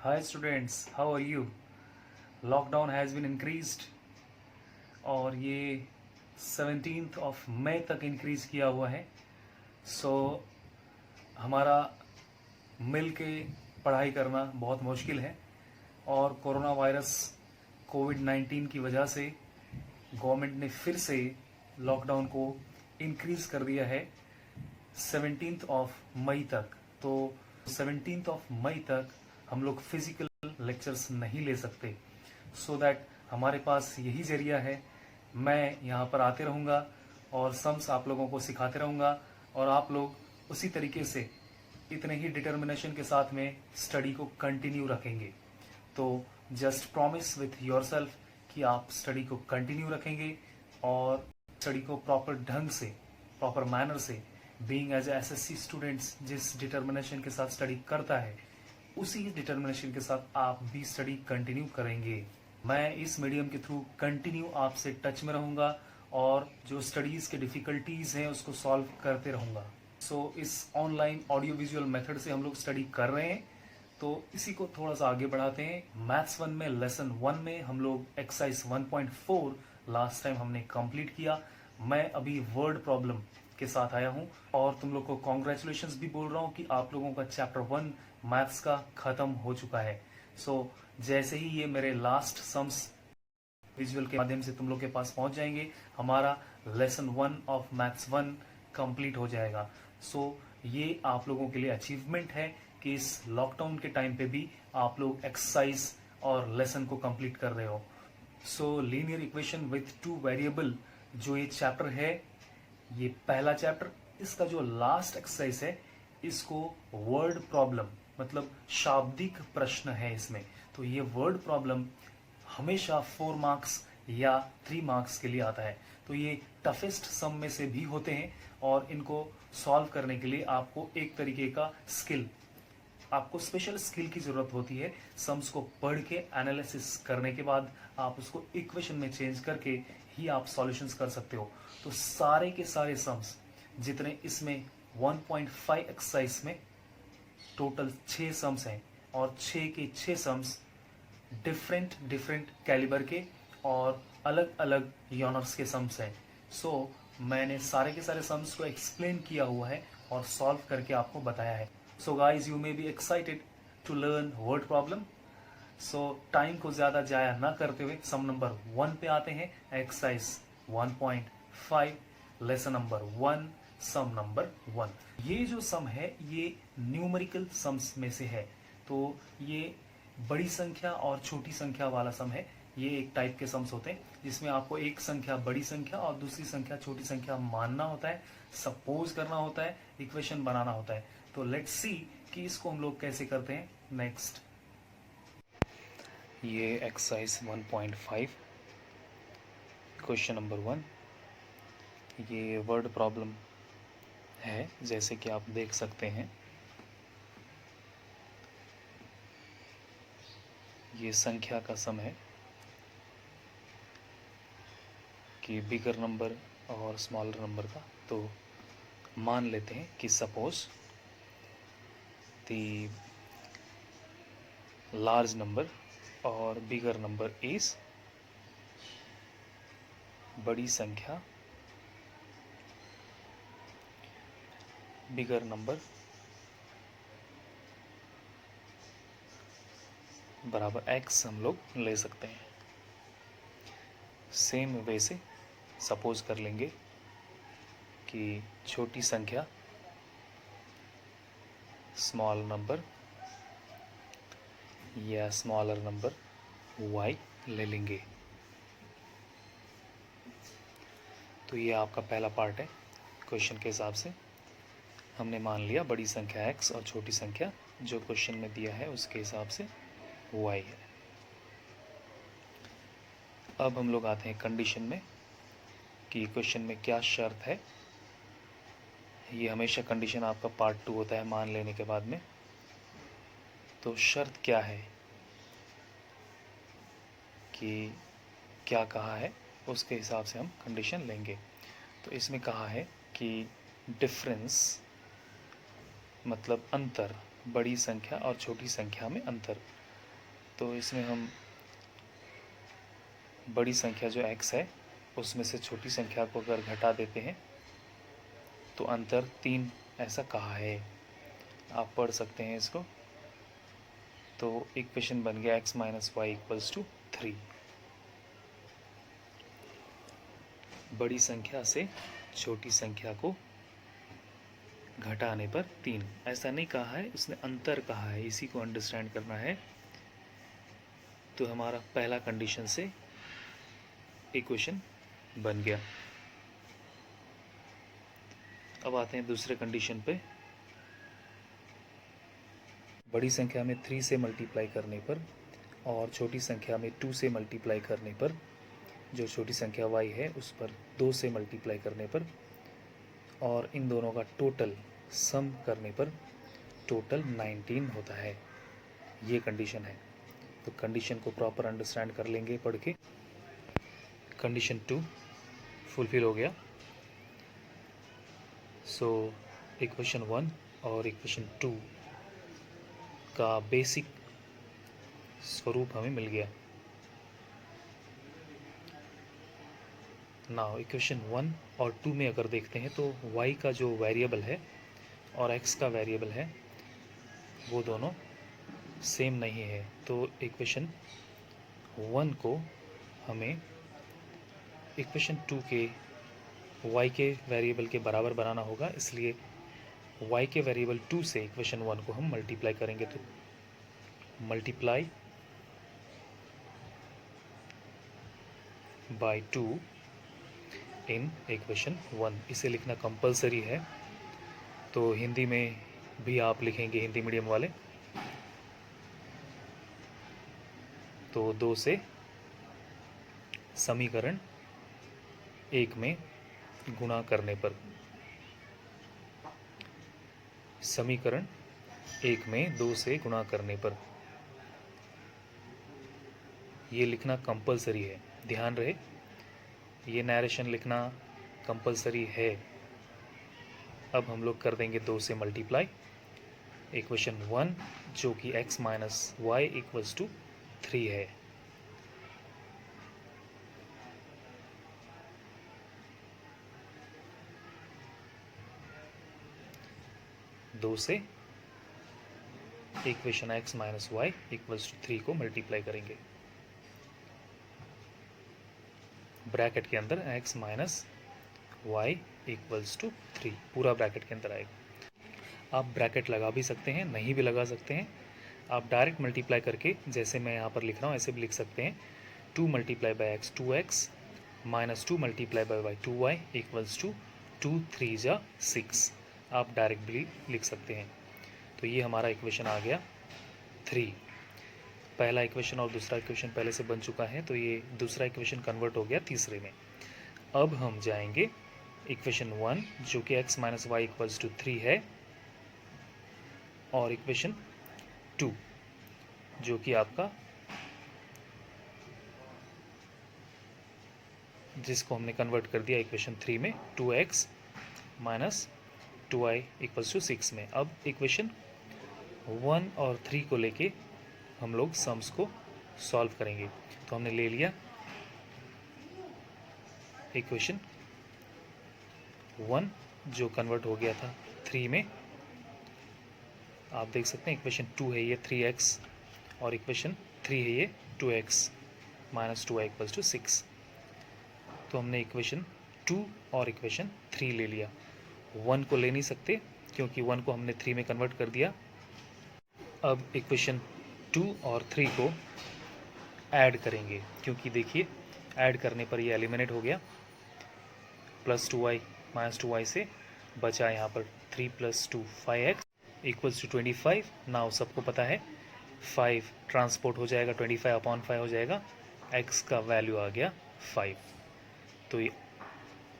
Hi students, how are you? Lockdown has been increased और ये 17th of May तक increase किया हुआ है। सो हमारा मिल के पढ़ाई करना बहुत मुश्किल है और कोरोना वायरस कोविड-19 की वजह से गवर्नमेंट ने फिर से लॉकडाउन को इंक्रीज कर दिया है 17th ऑफ मई तक। तो 17th ऑफ मई तक हम लोग फिजिकल लेक्चर्स नहीं ले सकते। सो दैट हमारे पास यही जरिया है, मैं यहाँ पर आते रहूँगा और सम्स आप लोगों को सिखाते रहूँगा और आप लोग उसी तरीके से इतने ही डिटर्मिनेशन के साथ में स्टडी को कंटिन्यू रखेंगे। तो जस्ट प्रॉमिस विथ योरसेल्फ कि आप स्टडी को कंटिन्यू रखेंगे और स्टडी को प्रॉपर ढंग से, प्रॉपर मैनर से, बीइंग एज एसएससी स्टूडेंट्स जिस डिटर्मिनेशन के साथ स्टडी करता है उसी डिटर्मिनेशन के साथ आप भी स्टडी कंटिन्यू करेंगे। मैं इस मीडियम के थ्रू कंटिन्यू आपसे टच में रहूंगा और जो स्टडीज के डिफिकल्टीज हैं उसको सॉल्व करते रहूंगा। सो इस ऑनलाइन ऑडियो विजुअल मेथड से हम लोग स्टडी कर रहे हैं, तो इसी को थोड़ा सा आगे बढ़ाते हैं। मैथ्स 1 में लेसन 1 में हम लोग एक्सरसाइज 1.4 लास्ट टाइम हमने कंप्लीट किया। मैं अभी वर्ड प्रॉब्लम के साथ आया हूं और तुम लोग को कॉन्ग्रेचुलेशंस भी बोल रहा हूं कि आप लोगों का चैप्टर 1 मैथ्स का खत्म हो चुका है। सो जैसे ही ये मेरे लास्ट सम्स विजुअल के माध्यम से तुम लोग के पास पहुंच जाएंगे, हमारा लेसन 1 ऑफ मैथ्स 1 कंप्लीट हो जाएगा। सो ये आप लोगों के लिए अचीवमेंट है कि इस लॉकडाउन के टाइम पे भी आप लोग एक्सरसाइज और लेसन को कंप्लीट कर रहे हो। सो linear equation with two variable जो ये चैप्टर है, ये पहला चैप्टर, इसका जो लास्ट एक्सरसाइज है इसको वर्ड प्रॉब्लम मतलब शाब्दिक प्रश्न है इसमें। तो ये वर्ड प्रॉब्लम हमेशा 4 मार्क्स या 3 मार्क्स के लिए आता है। तो ये टफेस्ट सम में से भी होते हैं और इनको सॉल्व करने के लिए आपको एक तरीके का स्किल, आपको स्पेशल स्किल की जरूरत होती है। सम्स को पढ़ के एनालिसिस करने के बाद आप उसको इक्वेशन में चेंज करके ही आप सॉल्यूशंस कर सकते हो। तो सारे के सारे सम्स जितने इसमें 1.5 एक्सरसाइज में टोटल 6 सम्स हैं और 6 के 6 सम्स डिफरेंट कैलिबर के और अलग अलग यूनर्स के सम्स हैं। सो मैंने सारे के सारे सम्स को एक्सप्लेन किया हुआ है और सॉल्व करके आपको बताया है। So guys, you may be excited to learn word problem. So time को ज्यादा जाया ना करते हुए सम नंबर 1 पे आते हैं। एक्सरसाइज 1.5 लेसन नंबर 1 सम नंबर 1। ये जो सम है ये न्यूमेरिकल सम्स में से है। तो ये बड़ी संख्या और छोटी संख्या वाला सम है। ये एक टाइप के सम्स होते हैं जिसमें आपको एक संख्या बड़ी संख्या और दूसरी संख्या छोटी संख्या मानना होता है, सपोज करना होता है, इक्वेशन बनाना होता है। तो लेट्स सी कि इसको हम लोग कैसे करते हैं। नेक्स्ट, ये एक्सरसाइज 1.5 क्वेश्चन नंबर 1, ये वर्ड प्रॉब्लम है जैसे कि आप देख सकते हैं। ये संख्या का सम है कि बिगर नंबर और स्मॉलर नंबर का। तो मान लेते हैं कि सपोज द लार्ज नंबर और बिगर नंबर इज, बड़ी संख्या बिगर नंबर बराबर x हम लोग ले सकते हैं। सेम वे से सपोज कर लेंगे कि छोटी संख्या स्मॉल नंबर या स्मॉलर नंबर y ले लेंगे। तो ये आपका पहला पार्ट है। क्वेश्चन के हिसाब से हमने मान लिया बड़ी संख्या x और छोटी संख्या जो क्वेश्चन में दिया है उसके हिसाब से y है। अब हम लोग आते हैं कंडीशन में कि क्वेश्चन में क्या शर्त है। ये हमेशा कंडीशन आपका पार्ट 2 होता है मान लेने के बाद में। तो शर्त क्या है कि क्या कहा है उसके हिसाब से हम कंडीशन लेंगे। तो इसमें कहा है कि डिफरेंस मतलब अंतर, बड़ी संख्या और छोटी संख्या में अंतर। तो इसमें हम बड़ी संख्या जो x है उसमें से छोटी संख्या को अगर घटा देते हैं तो अंतर 3 ऐसा कहा है। आप पढ़ सकते हैं इसको। तो इक्वेशन बन गया x minus Y equals to 3। बड़ी संख्या से छोटी संख्या को घटाने पर 3, ऐसा नहीं कहा है, उसने अंतर कहा है, इसी को अंडरस्टैंड करना है। तो हमारा पहला कंडीशन से इक्वेशन बन गया। अब आते हैं दूसरे कंडीशन पे। बड़ी संख्या में 3 से मल्टीप्लाई करने पर और छोटी संख्या में 2 से मल्टीप्लाई करने पर, जो छोटी संख्या y है उस पर 2 से मल्टीप्लाई करने पर, और इन दोनों का टोटल सम करने पर टोटल 19 होता है। ये कंडीशन है। तो कंडीशन को प्रॉपर अंडरस्टैंड कर लेंगे पढ़ के। कंडीशन 2 फुलफिल हो गया। सो इक्वेशन 1 और इक्वेशन 2 का बेसिक स्वरूप हमें मिल गया। नाउ इक्वेशन 1 और 2 में अगर देखते हैं तो y का जो वेरिएबल है और x का वेरिएबल है वो दोनों सेम नहीं है। तो इक्वेशन 1 को हमें इक्वेशन 2 के y के वेरिएबल के बराबर बनाना होगा, इसलिए y के वेरिएबल 2 से इक्वेशन 1 को हम मल्टीप्लाई करेंगे। तो मल्टीप्लाई बाय 2 इन इक्वेशन 1, इसे लिखना कंपलसरी है। तो हिंदी में भी आप लिखेंगे, हिंदी मीडियम वाले, तो 2 से समीकरण 1 में गुणा करने पर, समीकरण 1 में 2 से गुणा करने पर, ये लिखना कंपलसरी है। ध्यान रहे, ये नरेशन लिखना कंपलसरी है। अब हम लोग कर देंगे 2 से मल्टीप्लाई इक्वेशन 1 जो कि x minus Y equals to 3 है। दो से equation x minus Y equals to 3 को मल्टीप्लाई करेंगे। ब्रैकेट के अंदर x minus Y equals to 3 पूरा ब्रैकेट के अंदर आएगा। आप ब्रैकेट लगा भी सकते हैं, नहीं भी लगा सकते हैं। आप डायरेक्ट मल्टीप्लाई करके, जैसे मैं यहाँ पर लिख रहा हूँ ऐसे भी लिख सकते हैं। 2 multiply by X 2x minus 2 multiply by Y 2y equals to 2 3 जा 6। आप डायरेक्ट भी लिख सकते हैं। तो ये हमारा इक्वेशन आ गया 3। पहला इक्वेशन और दूसरा इक्वेशन पहले से बन चुका है, तो ये दूसरा इक्वेशन कन्वर्ट हो गया तीसरे में। अब हम जाएंगे इक्वेशन 1 जो कि x minus Y equals to 3 है, और इक्वेशन 2 जो कि आपका, जिसको हमने कन्वर्ट कर दिया इक्वेशन 3 में, 2x minus 2y equals to 6 में। अब इक्वेशन 1 और 3 को लेके हम लोग सम्स को सॉल्व करेंगे। तो हमने ले लिया इक्वेशन 1 जो कन्वर्ट हो गया था 3 में। आप देख सकते हैं इक्वेशन 2 है ये 3x, और इक्वेशन 3 है ये 2x minus 2y equals to 6। तो हमने इक्वेशन 2 और इक्वेशन 3 ले लिया। 1 को ले नहीं सकते क्योंकि 1 को हमने 3 में कन्वर्ट कर दिया। अब इक्वेशन 2 और 3 को ऐड करेंगे, क्योंकि देखिए ऐड करने पर ये एलिमिनेट हो गया। प्लस 2y माइनस 2y से बचा यहाँ पर 3 plus 2 5x equals to 25। Now सबको पता है 5 ट्रांसपोर्ट हो जाएगा, 25 अपॉन 5 हो जाएगा, x का वैल्यू आ गया 5। तो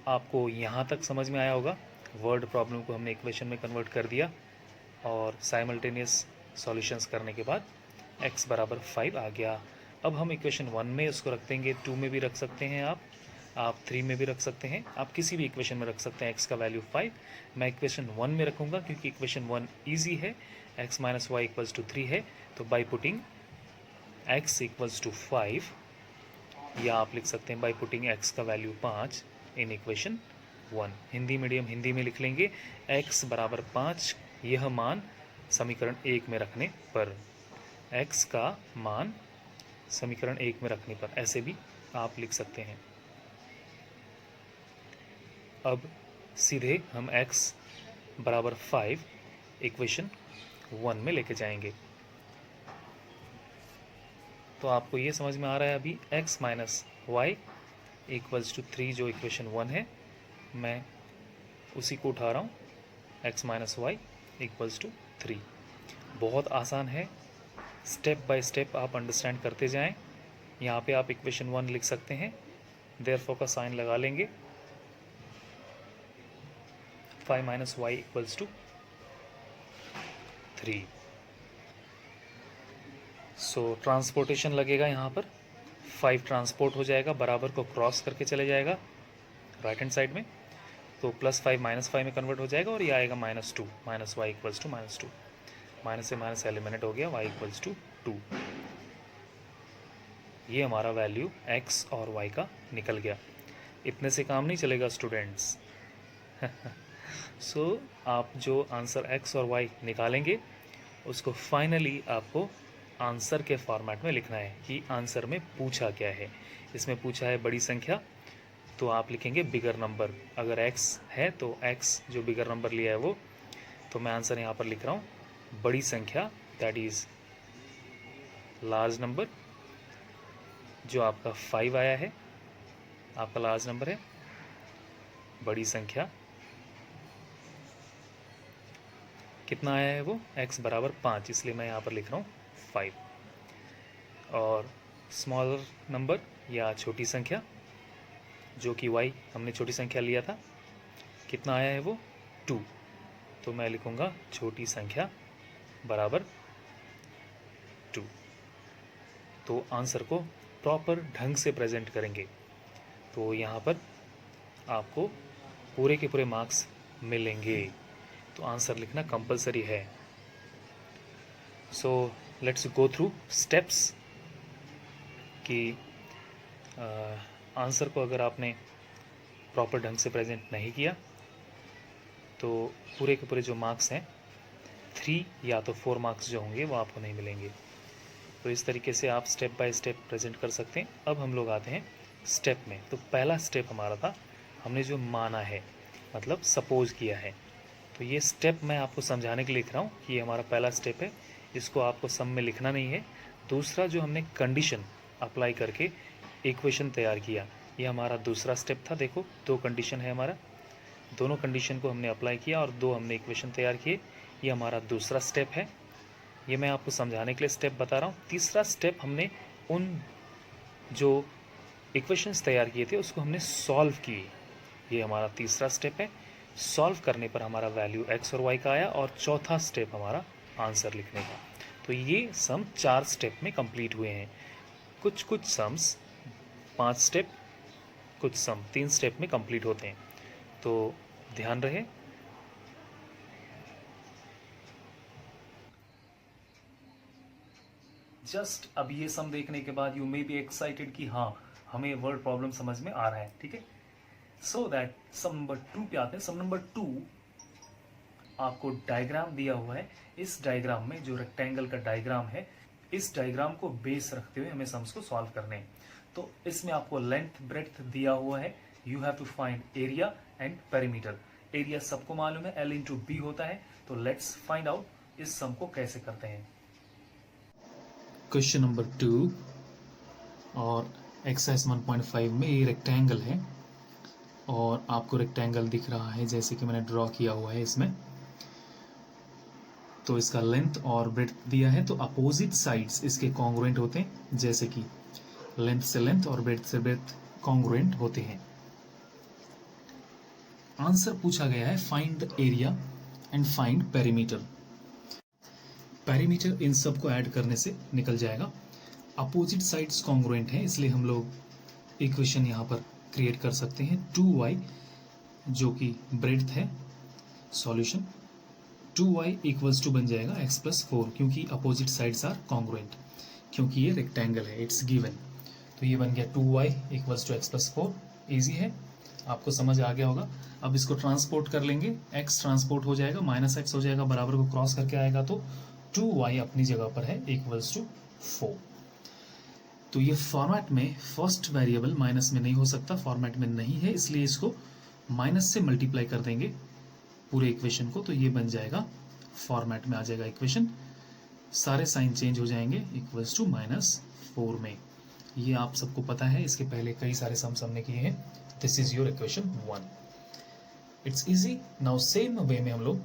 आपको यहाँ तक समझ में आया होगा। वर्ड प्रॉब्लम को हमने इक्वेशन में कन्वर्ट कर दिया, और साइमल्टेनियस सॉल्यूशंस करने के बाद x बराबर 5 आ गया। अब हम इक्वेशन 1 में उसको रख देंगे, 2 में भी रख सकते हैं आप 3 में भी रख सकते हैं, आप किसी भी इक्वेशन में रख सकते हैं x का वैल्यू 5। मैं इक्वेशन 1 में रखूँगा क्योंकि इक्वेशन 1 ईजी है, x minus Y equals to 3 है। तो by putting x equals to 5, या आप लिख सकते हैं बाई पुटिंग x का value 5 in equation 1। Hindi medium Hindi में लिख लेंगे x बराबर 5, यह मान समीकरण 1 में रखने पर, x का मान समीकरण 1 में रखने पर, ऐसे भी आप लिख सकते हैं। अब सीधे हम x बराबर 5 इक्वेशन 1 में लेके जाएंगे। तो आपको ये समझ में आ रहा है अभी x minus Y equals to 3 जो इक्वेशन 1 है, मैं उसी को उठा रहा हूँ, x minus Y equals to 3। बहुत आसान है, स्टेप बाय स्टेप आप अंडरस्टैंड करते जाएं। यहाँ पे आप इक्वेशन 1 लिख सकते हैं, देयरफॉर का साइन लगा लेंगे, 5 minus Y equals to 3। So transportation लगेगा यहाँ पर, 5 ट्रांसपोर्ट हो जाएगा, बराबर को क्रॉस करके चले जाएगा राइट हैंड साइड में, तो +5 -5 में कन्वर्ट हो जाएगा और ये आएगा -2, minus Y equals to -2, minus से माइनस एलिमिनेट हो गया, y इक्वल्स टू 2। ये हमारा वैल्यू x और y का निकल गया। इतने से काम नहीं चलेगा स्टूडेंट्स। सो आप जो आंसर x और y निकालेंगे उसको फाइनली आपको आंसर के फॉर्मेट में लिखना है कि आंसर में पूछा क्या है। इसमें पूछा है बड़ी संख्या, तो आप लिखेंगे बिगर नंबर। अगर x है तो x जो बिगर नंबर लिया है वो, तो मैं आंसर यहाँ पर लिख रहा हूँ बड़ी संख्या, दैट इज़ लार्ज नंबर। जो आपका 5 आया है आपका लार्ज नंबर है, बड़ी संख्या कितना आया है वो, x बराबर 5, इसलिए मैं यहाँ पर लिख रहा हूँ 5। और स्मॉलर नंबर या छोटी संख्या जो कि y हमने छोटी संख्या लिया था, कितना आया है वो 2, तो मैं लिखूँगा छोटी संख्या बराबर 2। तो आंसर को प्रॉपर ढंग से प्रेजेंट करेंगे तो यहाँ पर आपको पूरे के पूरे मार्क्स मिलेंगे। तो आंसर लिखना कंपलसरी है। So let's go through steps कि आंसर को अगर आपने प्रॉपर ढंग से प्रेजेंट नहीं किया तो पूरे के पूरे जो मार्क्स हैं 3 या तो 4 मार्क्स जो होंगे वो आपको नहीं मिलेंगे। तो इस तरीके से आप स्टेप बाय स्टेप प्रेजेंट कर सकते हैं। अब हम लोग आते हैं स्टेप में। तो पहला स्टेप हमारा था, हमने जो माना है मतलब सपोज किया है, तो ये स्टेप मैं आपको समझाने के लिए लिख रहा हूँ कि ये हमारा पहला स्टेप है, इसको आपको सम में लिखना नहीं है। दूसरा जो हमने कंडीशन अप्लाई करके इक्वेशन तैयार किया, ये हमारा दूसरा स्टेप था। देखो 2 कंडीशन है हमारा, दोनों कंडीशन को हमने अप्लाई किया और 2 हमने इक्वेशन तैयार किए, ये हमारा दूसरा स्टेप है। ये मैं आपको समझाने के लिए स्टेप बता रहा हूँ। तीसरा स्टेप, हमने उन जो इक्वेशंस तैयार किए थे उसको हमने सॉल्व किए, ये हमारा तीसरा स्टेप है। सॉल्व करने पर हमारा वैल्यू x और y का आया और चौथा स्टेप हमारा आंसर लिखने का। तो ये सम 4 स्टेप में कंप्लीट हुए हैं। कुछ सम्स 5 स्टेप, कुछ सम 3 स्टेप में कंप्लीट होते हैं, तो ध्यान रहे। जस्ट अब ये सम देखने के बाद यू मे बी एक्साइटेड कि हाँ हमें वर्ड प्रॉब्लम समझ में आ रहा है, ठीक है। सो दैट सम नंबर 2 पे आते हैं। सम नंबर 2 आपको डायग्राम दिया हुआ है। इस डायग्राम में जो रेक्टेंगल का डायग्राम है, इस डायग्राम को बेस रखते हुए हमें सम्स को सॉल्व करने हैं। तो इसमें आपको लेंथ ब्रेड्थ दिया हुआ है, you have to find area and perimeter. Area सबको मालूम है, L इंटू बी होता है। तो लेट्स फाइंड आउट इस सम को कैसे करते हैं। क्वेश्चन नंबर 2 और एक्सरसाइज 1.5 में ये रेक्टेंगल है और आपको रेक्टेंगल दिख रहा है जैसे कि मैंने ड्रॉ किया हुआ है इसमें। तो इसका लेंथ और ब्रेड्थ दिया है, तो अपोजिट साइड्स इसके कॉन्ग्रुएंट होते हैं, जैसे कि लेंथ से लेंथ और ब्रेड्थ से ब्रेड्थ कॉन्ग्रुएंट होते हैं। आंसर पूछा गया है find area and find perimeter. Perimeter इन सब को ऐड करने से निकल जाएगा। अपोजिट साइड्स कॉन्ग्रुएंट है, इसलिए हम लोग इक्वेशन यहाँ पर क्रिएट कर सकते हैं। 2y जो कि ब्रेड्थ है, सॉल्यूशन 2y इक्वल्स टू बन जाएगा x प्लस 4, क्योंकि अपोजिट साइड्स आर कॉन्ग्रुएंट। क्योंकि ये रेक्टेंगल है, इट्स गिवन। तो ये बन गया 2y equals to x plus 4। Easy है, आपको समझ आ गया होगा। अब इसको ट्रांसपोर्ट कर लेंगे, x ट्रांसपोर्ट हो जाएगा, माइनस एक्स हो जाएगा, बराबर को क्रॉस करके आएगा तो 2y अपनी जगह पर है इक्वल्स टू 4। तो ये फॉर्मेट में फर्स्ट वेरिएबल माइनस में नहीं हो सकता, फॉर्मेट में नहीं है, इसलिए इसको माइनस से मल्टीप्लाई कर देंगे पूरे इक्वेशन को, तो ये बन जाएगा, फॉर्मेट में आ जाएगा इक्वेशन, सारे साइन चेंज हो जाएंगे इक्वल्स टू -4 में। ये आप सबको पता है, इसके पहले कई सारे सम्स हमने किए हैं। This is your equation 1। It's easy. Now same way में हम लोग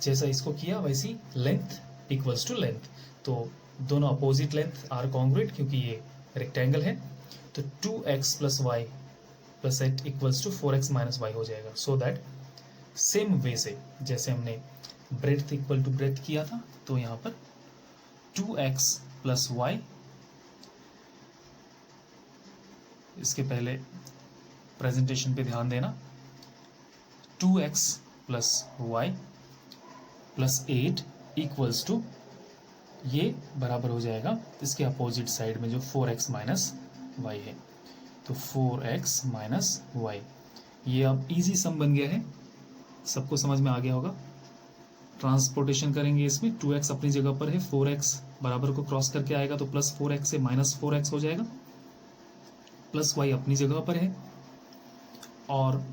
जैसा इसको किया वैसी लेंथ इक्वल्स टू लेंथ, तो दोनों अपोजिट लेंथ आर कॉन्ग्रुएंट क्योंकि ये रेक्टेंगल है, तो 2x plus y plus 8 equals to 4x minus y हो जाएगा। सो दैट सेम वे से जैसे हमने ब्रेथ इक्वल टू ब्रेथ किया था, तो यहाँ पर 2x प्लस वाई, इसके पहले प्रेजेंटेशन पे ध्यान देना, 2x plus y plus 8 equals to, ये बराबर हो जाएगा इसके अपोजिट साइड में जो 4x माइनस वाई है, तो 4x माइनस वाई। ये अब इजी सम बन गया है, सबको समझ में आ गया होगा। ट्रांसपोर्टेशन करेंगे इसमें, 2x अपनी जगह पर है, 4x बराबर को क्रॉस करके आएगा तो प्लस 4x से माइनस 4x हो जाएगा, प्लस y अपनी जगह पर है, और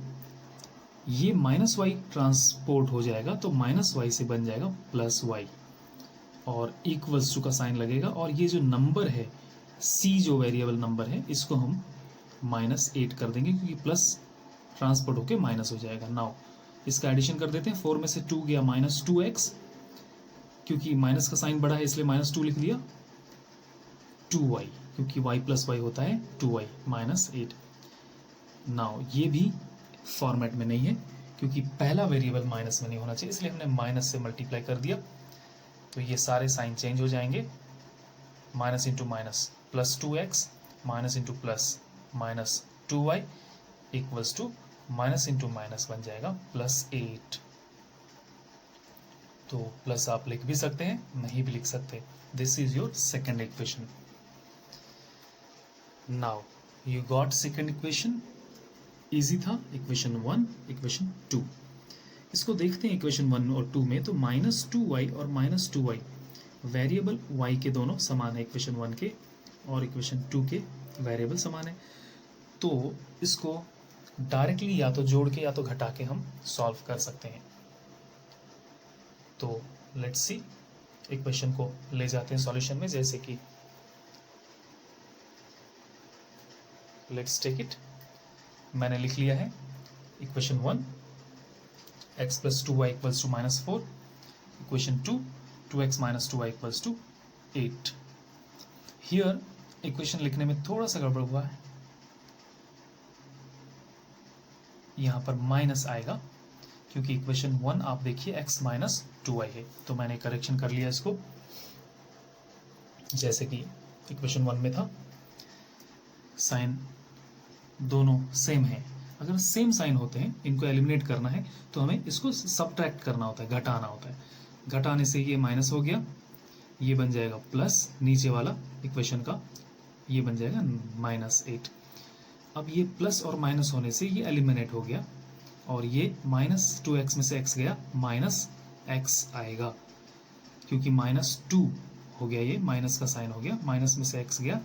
ये माइनस y ट्रांसपोर्ट हो जाएगा तो माइनस y से बन जाएगा प्लस y, और इक्वल्स टू का साइन लगेगा, और ये जो नंबर है c जो वेरिएबल नंबर है इसको हम -8 कर देंगे क्योंकि प्लस ट्रांसपोर्ट होके माइनस हो जाएगा। नाउ इसका एडिशन कर देते हैं, 4 में से 2 गया -2x, क्योंकि माइनस का साइन बड़ा है इसलिए -2 लिख दिया, 2y क्योंकि y प्लस वाई होता है 2y -8। नाउ ये भी फॉर्मेट में नहीं है क्योंकि पहला वेरिएबल माइनस में नहीं होना चाहिए, इसलिए हमने माइनस से मल्टीप्लाई कर दिया, तो ये सारे साइन चेंज हो जाएंगे, minus into minus plus 2x, minus into plus minus 2y equals to minus into minus बन जाएगा +8। तो प्लस आप लिख भी सकते हैं, नहीं भी लिख सकते। This is your second equation. Now you got second equation, easy था। इक्वेशन 1, इक्वेशन 2, इसको देखते हैं। इक्वेशन 1 और 2 में तो -2y और -2y वेरिएबल y के दोनों समान है, इक्वेशन 1 के और इक्वेशन 2 के वेरिएबल समान है, तो इसको डायरेक्टली या तो जोड़ के या तो घटा के हम सॉल्व कर सकते हैं। तो लेट्स सी, इक्वेशन को ले जाते हैं सॉल्यूशन में, जैसे कि लेट्स टेक इट, मैंने लिख लिया है equation 1 x plus 2y equals to -4, equation 2 2x minus 2y equals to 8। Here equation लिखने में थोड़ा सा गड़बड़ हुआ है, यहाँ पर माइनस आएगा क्योंकि इक्वेशन 1 आप देखिए x माइनस 2y है, तो मैंने करेक्शन कर लिया इसको, जैसे कि इक्वेशन 1 में था। साइन दोनों सेम है, अगर सेम साइन होते हैं, इनको एलिमिनेट करना है तो हमें इसको सब्ट्रैक्ट करना होता है, घटाना होता है। घटाने से ये माइनस हो गया, ये बन जाएगा प्लस, नीचे वाला इक्वेशन का ये बन जाएगा -8। अब ये प्लस और माइनस होने से ये एलिमिनेट हो गया, और ये -2x में से x गया, -x आएगा क्योंकि -2 हो गया, ये माइनस का साइन हो गया, माइनस में से x गया,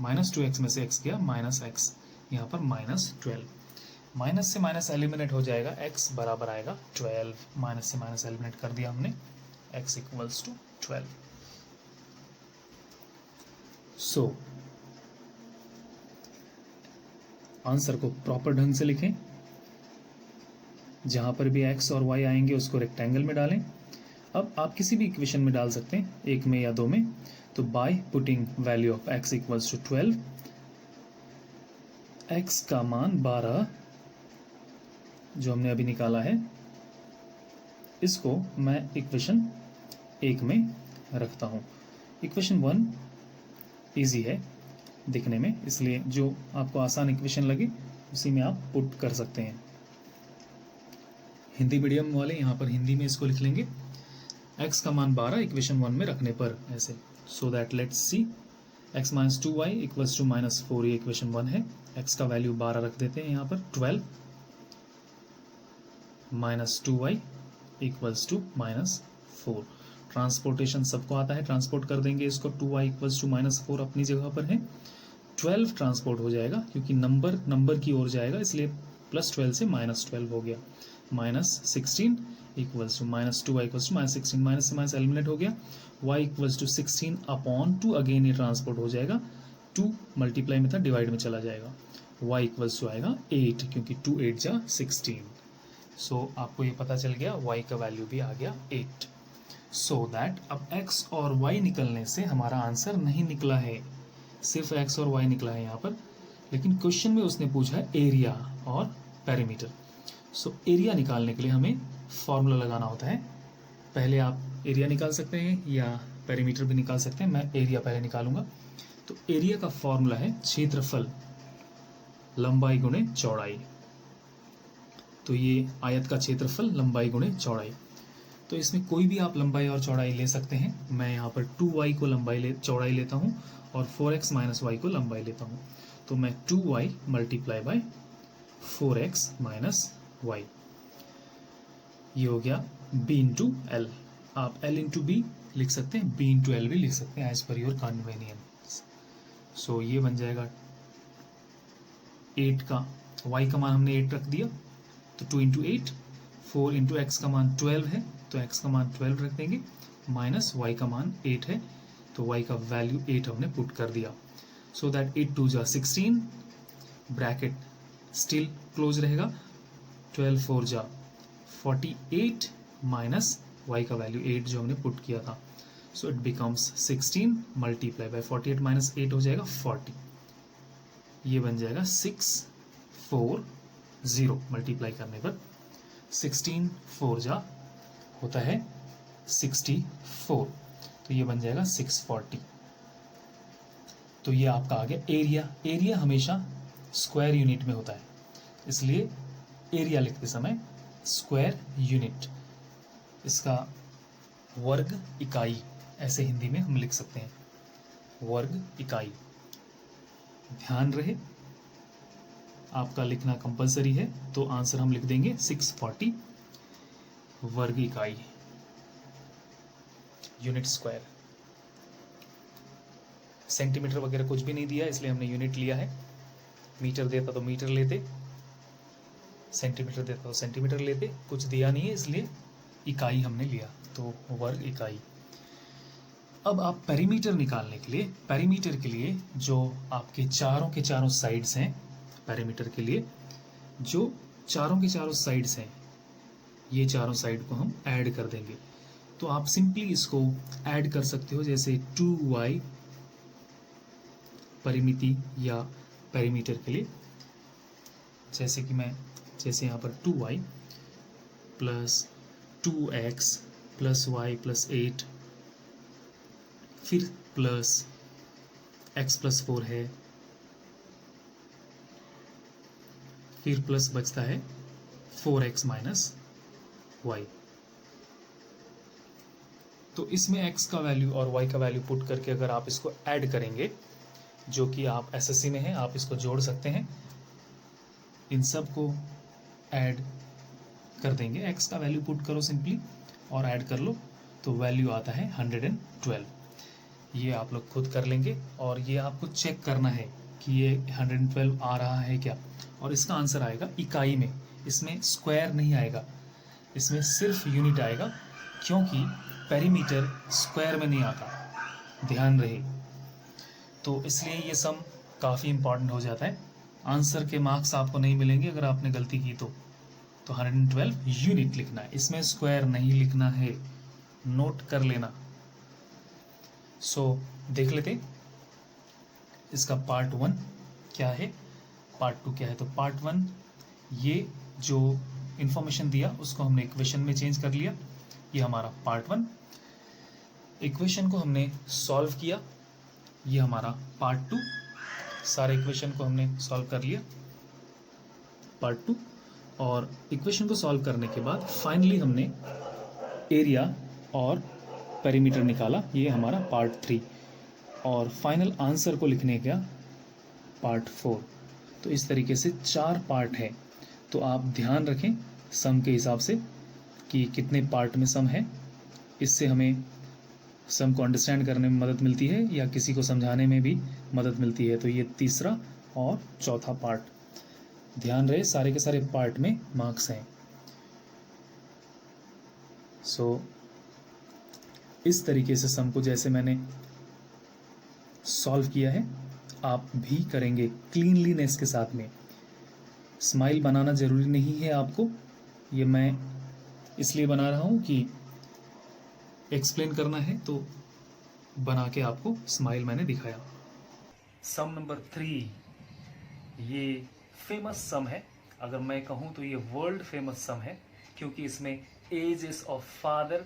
-2x में से x गया, -x, यहाँ पर -12। माइनस से माइनस एलिमिनेट हो जाएगा, x बराबर आएगा 12, माइनस से माइनस एलिमिनेट कर दिया हमने, x equals to 12। So answer को प्रॉपर ढंग से लिखें, जहां पर भी x और y आएंगे उसको रेक्टेंगल में डालें। अब आप किसी भी इक्वेशन में डाल सकते हैं, एक में या दो में, तो by putting value of x equals to 12, x का मान 12 जो हमने अभी निकाला है, इसको मैं इक्वेशन 1 में रखता हूं। इक्वेशन 1 इजी है दिखने में, इसलिए जो आपको आसान इक्वेशन लगे उसी में आप पुट कर सकते हैं। हिंदी मीडियम वाले यहाँ पर हिंदी में इसको लिख लेंगे, x का मान 12 इक्वेशन 1 में रखने पर, ऐसे so that let's see x minus 2y equals to minus 4, ये इक्वेशन 1 है। x का वैल्यू 12 रख देते हैं यहाँ पर, 12 minus 2y equals to minus 4। Transportation सबको आता है, ट्रांसपोर्ट कर देंगे इसको, 2y इक्वल्स टू माइनस 4 अपनी जगह पर है, 12 ट्रांसपोर्ट हो जाएगा क्योंकि नंबर की ओर जाएगा, इसलिए प्लस 12 से माइनस 12 हो गया, minus 16 equals to minus 2y equals to minus 16, minus से माइनस एलिमिनेट हो गया, y equals to 16 upon 2, again ये ट्रांसपोर्ट हो जाएगा, 2 मल्टीप्लाई में था, डिवाइड में चला जाएगा, y इक्वल्स टू आएगा 8 क्योंकि 2 8 जा 16। सो आपको ये पता चल गया, y का वैल्यू भी आ गया 8। सो दैट अब x और y निकलने से हमारा आंसर नहीं निकला है, सिर्फ x और y निकला है यहाँ पर, लेकिन क्वेश्चन में उसने पूछा है एरिया और पेरीमीटर। सो एरिया निकालने के लिए हमें फॉर्मूला लगाना होता है। पहले आप एरिया निकाल सकते हैं या पेरीमीटर भी निकाल सकते हैं, मैं एरिया पहले निकालूंगा। तो एरिया का फॉर्मूला है क्षेत्रफल लंबाई गुणे चौड़ाई। तो ये आयत का क्षेत्रफल लंबाई गुणे चौड़ाई, तो इसमें कोई भी आप लंबाई और चौड़ाई ले सकते हैं। मैं यहाँ पर 2y को चौड़ाई लेता हूँ और 4x माइनस वाई को लंबाई लेता हूँ। तो मैं 2y multiply by 4x minus Y, ये हो गया b इंटू एल। आप l इंटू बी लिख सकते हैं, b इंटू एल भी लिख सकते हैं, एज पर योर कन्वीनियंस। सो ये बन जाएगा 8 का, y का मान हमने 8 रख दिया, तो 2 इंटू 8, 4 इंटू एक्स का मान 12 है, तो x का मान 12 रख देंगे, माइनस y का मान 8 है, तो y का वैल्यू 8 हमने पुट कर दिया। सो दैट 8 2 जा 16, ब्रैकेट स्टिल क्लोज रहेगा, 12 4 जा 48 माइनस y का वैल्यू 8 जो हमने पुट किया था। So it becomes 16 multiply by 48 minus 8 हो जाएगा 40, ये बन जाएगा 640 मल्टीप्लाई करने पर 16 4 जा होता है 64, तो ये बन जाएगा 640। तो ये आपका आ गया एरिया। एरिया हमेशा स्क्वायर यूनिट में होता है, इसलिए एरिया लिखते समय स्क्वायर यूनिट, इसका वर्ग इकाई ऐसे हिंदी में हम लिख सकते हैं, वर्ग इकाई। ध्यान रहे आपका लिखना कंपलसरी है, तो आंसर हम लिख देंगे 640 वर्ग इकाई, यूनिट स्क्वायर। सेंटीमीटर वगैरह कुछ भी नहीं दिया, इसलिए हमने यूनिट लिया है। मीटर देता तो मीटर लेते, सेंटीमीटर देता तो सेंटीमीटर लेते, कुछ दिया नहीं है इसलिए इकाई हमने लिया, तो वर्ग इकाई। अब आप पेरीमीटर निकालने के लिए, पेरीमीटर के लिए जो आपके चारों के चारों साइड्स हैं, पेरीमीटर के लिए जो चारों के चारों साइड्स हैं, ये चारों साइड को हम ऐड कर देंगे। तो आप सिंपली इसको ऐड कर सकते हो, जैसे 2y परिमिति या पेरीमीटर के लिए, जैसे कि जैसे यहाँ पर 2y plus 2x plus y plus 8, फिर प्लस x प्लस 4 है, फिर प्लस बचता है 4x माइनस y। तो इसमें x का वैल्यू और y का वैल्यू पुट करके अगर आप इसको ऐड करेंगे, जो कि आप एसएससी में है, आप इसको जोड़ सकते हैं, इन सब को ऐड कर देंगे, x का वैल्यू पुट करो सिंपली और ऐड कर लो, तो वैल्यू आता है 112। ये आप लोग खुद कर लेंगे और ये आपको चेक करना है कि ये 112 आ रहा है क्या, और इसका आंसर आएगा इकाई में, इसमें स्क्वायर नहीं आएगा, इसमें सिर्फ यूनिट आएगा, क्योंकि पेरीमीटर स्क्वायर में नहीं आता, ध्यान रहे। तो इसलिए ये सम काफ़ी इम्पॉर्टेंट हो जाता है। आंसर के मार्क्स आपको नहीं मिलेंगे अगर आपने गलती की तो 112 यूनिट लिखना है, इसमें स्क्वायर नहीं लिखना है, नोट कर लेना। सो देख लेते इसका पार्ट 1 क्या है, पार्ट 2 क्या है। तो पार्ट 1 ये जो इंफॉर्मेशन दिया उसको हमने इक्वेशन में चेंज कर लिया, ये हमारा पार्ट 1। इक्वेशन को हमने सॉल्व किया, ये हमारा पार्ट 2। सारे इक्वेशन को हमने सॉल्व कर लिया, पार्ट 2। और इक्वेशन को सॉल्व करने के बाद फाइनली हमने एरिया और पेरीमीटर निकाला, ये हमारा पार्ट 3। और फाइनल आंसर को लिखने का पार्ट 4। तो इस तरीके से 4 पार्ट है। तो आप ध्यान रखें सम के हिसाब से कि कितने पार्ट में सम है। इससे हमें सम को अंडरस्टैंड करने में मदद मिलती है या किसी को समझाने में भी मदद मिलती है। तो ये तीसरा और चौथा पार्ट। ध्यान रहे सारे के सारे पार्ट में मार्क्स हैं। सो इस तरीके से सम को जैसे मैंने सॉल्व किया है आप भी करेंगे क्लीनलीनेस के साथ में। स्माइल बनाना ज़रूरी नहीं है आपको, ये मैं इसलिए बना रहा हूँ कि एक्सप्लेन करना है तो बना के आपको स्माइल मैंने दिखाया। सम नंबर 3 ये फेमस सम है। अगर मैं कहूँ तो ये वर्ल्ड फेमस सम है, क्योंकि इसमें एजेस ऑफ फादर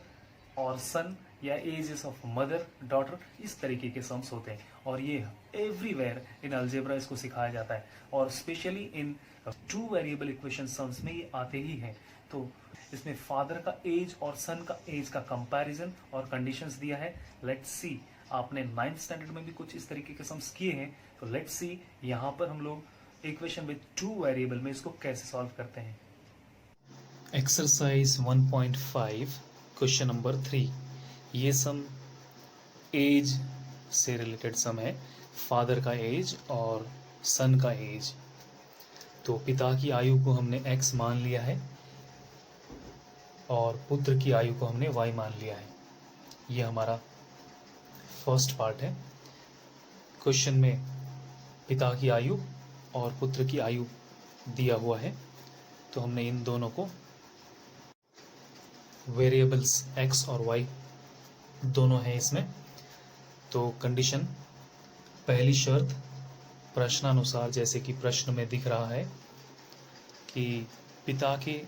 और सन या एजेस ऑफ मदर डॉटर इस तरीके के सम्स होते हैं, और ये एवरीवेयर इन अलजेब्रा इसको सिखाया जाता है, और specially in 2 variable equation sums में ये आते ही हैं। तो इसमें फादर का एज और सन का एज का कंपैरिजन और कंडीशंस दिया है। लेट्स सी, आपने 9th स्टैंडर्ड में भी कुछ इस तरीके के सम्स किए हैं, तो लेट्स सी यहाँ पर हम लोग इक्वेशन विद 2 वेरिएबल में इसको कैसे सॉल्व करते हैं। Exercise 1.5 question number 3। ये सम एज से रिलेटेड सम है, फादर का एज और सन का एज। तो पिता की आयु को हमने x मान लिया है और पुत्र की आयु को हमने y मान लिया है। ये हमारा फर्स्ट पार्ट है। क्वेश्चन में पिता की आयु और पुत्र की आयु दिया हुआ है, तो हमने इन दोनों को वेरिएबल्स x और y दोनों हैं इसमें। तो कंडीशन, पहली शर्त प्रश्नानुसार, जैसे कि प्रश्न में दिख रहा है कि पिता के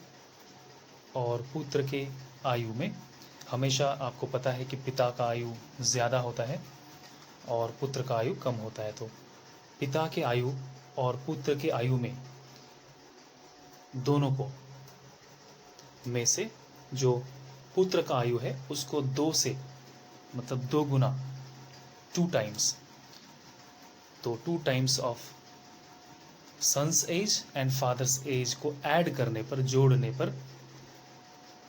और पुत्र के आयु में हमेशा आपको पता है कि पिता का आयु ज़्यादा होता है और पुत्र का आयु कम होता है। तो पिता के आयु और पुत्र के आयु में दोनों को में से जो पुत्र का आयु है उसको 2 से, मतलब 2 गुना, 2 टाइम्स, तो 2 times of son's age and father's age को ऐड करने पर, जोड़ने पर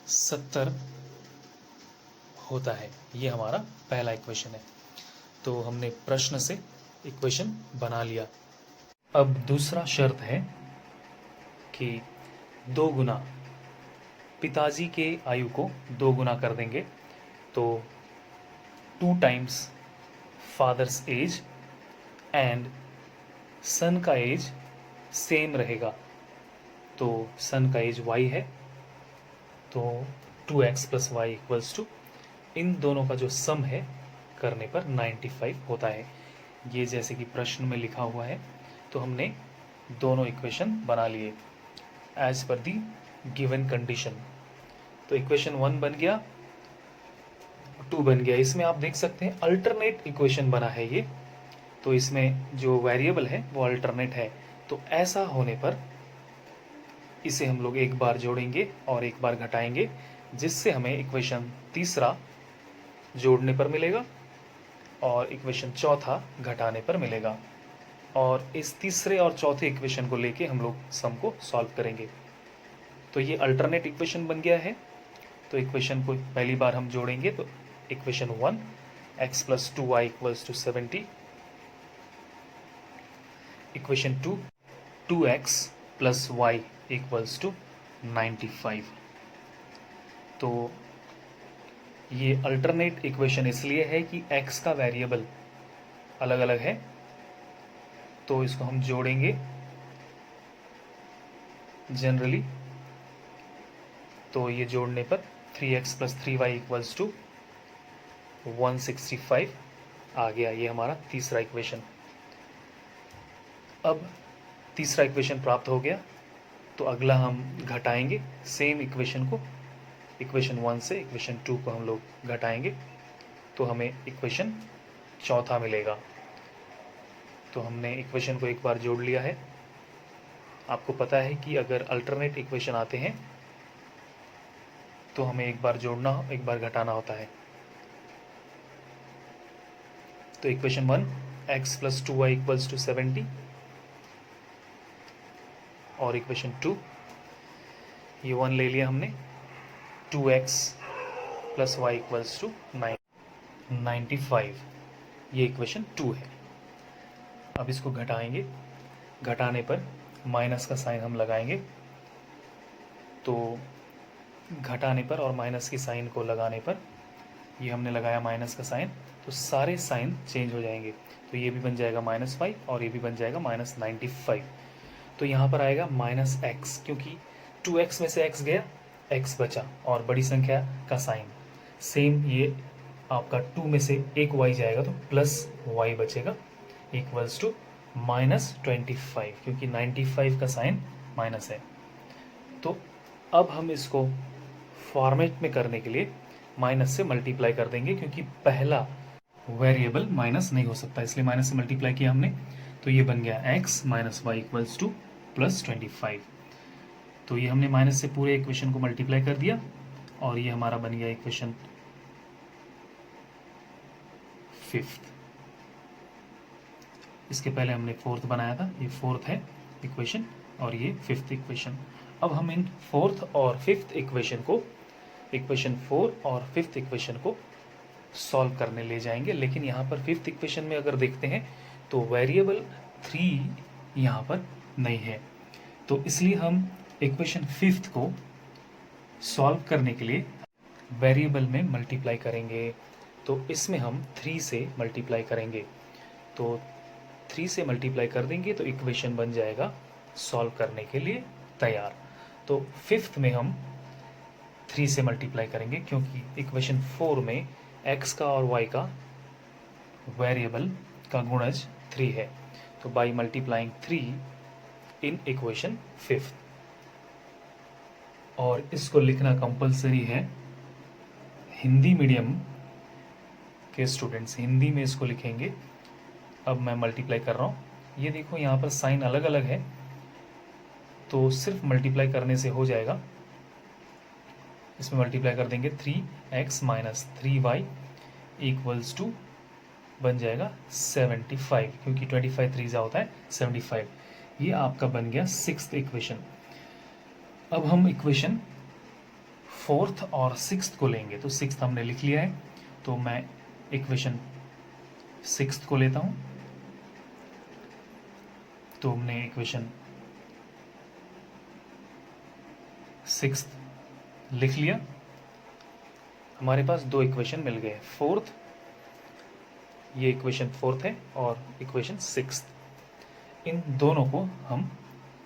70 होता है। ये हमारा पहला इक्वेशन है। तो हमने प्रश्न से इक्वेशन बना लिया। अब दूसरा शर्त है कि 2 गुना, पिताजी के आयु को 2 गुना कर देंगे तो 2 टाइम्स फादर्स एज एंड सन का एज सेम रहेगा। तो सन का एज y है, तो 2x + y = इन दोनों का जो सम है करने पर 95 होता है। ये जैसे कि प्रश्न में लिखा हुआ है। तो हमने दोनों इक्वेशन बना लिए as per the given condition. तो इक्वेशन 1 बन गया, 2 बन गया। इसमें आप देख सकते हैं अल्टरनेट इक्वेशन बना है ये। तो इसमें जो वेरिएबल है वो अल्टरनेट है। तो ऐसा होने पर इसे हम लोग एक बार जोड़ेंगे और एक बार घटाएंगे, जिससे हमें इक्वेशन तीसरा जोड़ने पर मिलेगा और इक्वेशन चौथा घटाने पर मिलेगा। और इस तीसरे और चौथे इक्वेशन को लेके हम लोग सम को सॉल्व करेंगे। तो ये अल्टरनेट इक्वेशन बन गया है। तो इक्वेशन को पहली बार हम जोड़ेंगे, तो equation 1 x + 2y = 70, equation 2 2x + y = 95। तो ये अल्टरनेट इक्वेशन इसलिए है कि x का वेरिएबल अलग अलग है, तो इसको हम जोड़ेंगे जनरली। तो ये जोड़ने पर 3x + 3y = 165 आ गया। ये हमारा तीसरा इक्वेशन। अब तीसरा इक्वेशन प्राप्त हो गया, तो अगला हम घटाएंगे सेम इक्वेशन को। इक्वेशन 1 से इक्वेशन 2 को हम लोग घटाएंगे, तो हमें इक्वेशन चौथा मिलेगा। तो हमने इक्वेशन को एक बार जोड़ लिया है। आपको पता है कि अगर अल्टरनेट इक्वेशन आते हैं तो हमें एक बार जोड़ना, एक बार घटाना होता है। तो equation 1 x plus 2y equals to 70 और इक्वेशन 2 ये 1 ले लिया हमने 2x plus y equals to 95 ये इक्वेशन 2 है। अब इसको घटाएंगे, घटाने पर माइनस का साइन हम लगाएंगे, तो घटाने पर और माइनस की साइन को लगाने पर ये हमने लगाया माइनस का साइन, तो सारे साइन चेंज हो जाएंगे, तो ये भी बन जाएगा -5 और ये भी बन जाएगा -95। तो यहाँ पर आएगा -x, क्योंकि 2x में से x गया, x बचा और बड़ी संख्या का साइन सेम, ये आपका 2 में से एक y जाएगा तो प्लस y बचेगा इक्वल्स टू -25, क्योंकि 95 का साइन माइनस है। तो अब हम इसको फॉर्मेट में करने के लिए माइनस से मल्टीप्लाई कर देंगे, क्योंकि पहला वेरिएबल माइनस नहीं हो सकता, इसलिए माइनस से मल्टीप्लाई किया हमने, तो ये बन गया x minus Y equals to +25। तो ये हमने माइनस से पूरे इक्वेशन को मल्टीप्लाई कर दिया और ये हमारा बन गया इक्वेशन 5th। इसके पहले हमने 4th बनाया था, ये 4th है इक्वेशन और ये 5th इक्वेशन। अब हम इन 4th और 5th इक्वेशन को, इक्वेशन 4 और 5th इक्वेशन को सॉल्व करने ले जाएंगे, लेकिन यहाँ पर 5th इक्वेशन में अगर देखते हैं तो वेरिएबल 3 यहाँ पर नहीं है, तो इसलिए हम इक्वेशन 5th को सॉल्व करने के लिए वेरिएबल में मल्टीप्लाई करेंगे। तो इसमें हम 3 से मल्टीप्लाई करेंगे, तो 3 से मल्टीप्लाई कर देंगे तो इक्वेशन बन जाएगा सॉल्व करने के लिए तैयार। तो 5th में हम 3 से मल्टीप्लाई करेंगे, क्योंकि इक्वेशन 4 में x का और y का वेरिएबल का गुणज 3 है, तो by multiplying 3 in equation 5th। और इसको लिखना कंपलसरी है, हिंदी मीडियम के स्टूडेंट्स हिंदी में इसको लिखेंगे। अब मैं मल्टीप्लाई कर रहा हूँ, ये देखो यहाँ पर साइन अलग अलग है, तो सिर्फ मल्टीप्लाई करने से हो जाएगा। इसमें मल्टीप्लाई कर देंगे 3x minus 3y equals to बन जाएगा 75, क्योंकि 25 3 होता है 75। ये आपका बन गया 6th इक्वेशन। अब हम इक्वेशन 4th और 6th को लेंगे, तो 6th हमने लिख लिया है, तो मैं इक्वेशन 6th को लेता हूँ। तो हमने इक्वेशन 6th लिख लिया, हमारे पास 2 इक्वेशन मिल गए, 4th, ये इक्वेशन 4th है और इक्वेशन 6th, इन दोनों को हम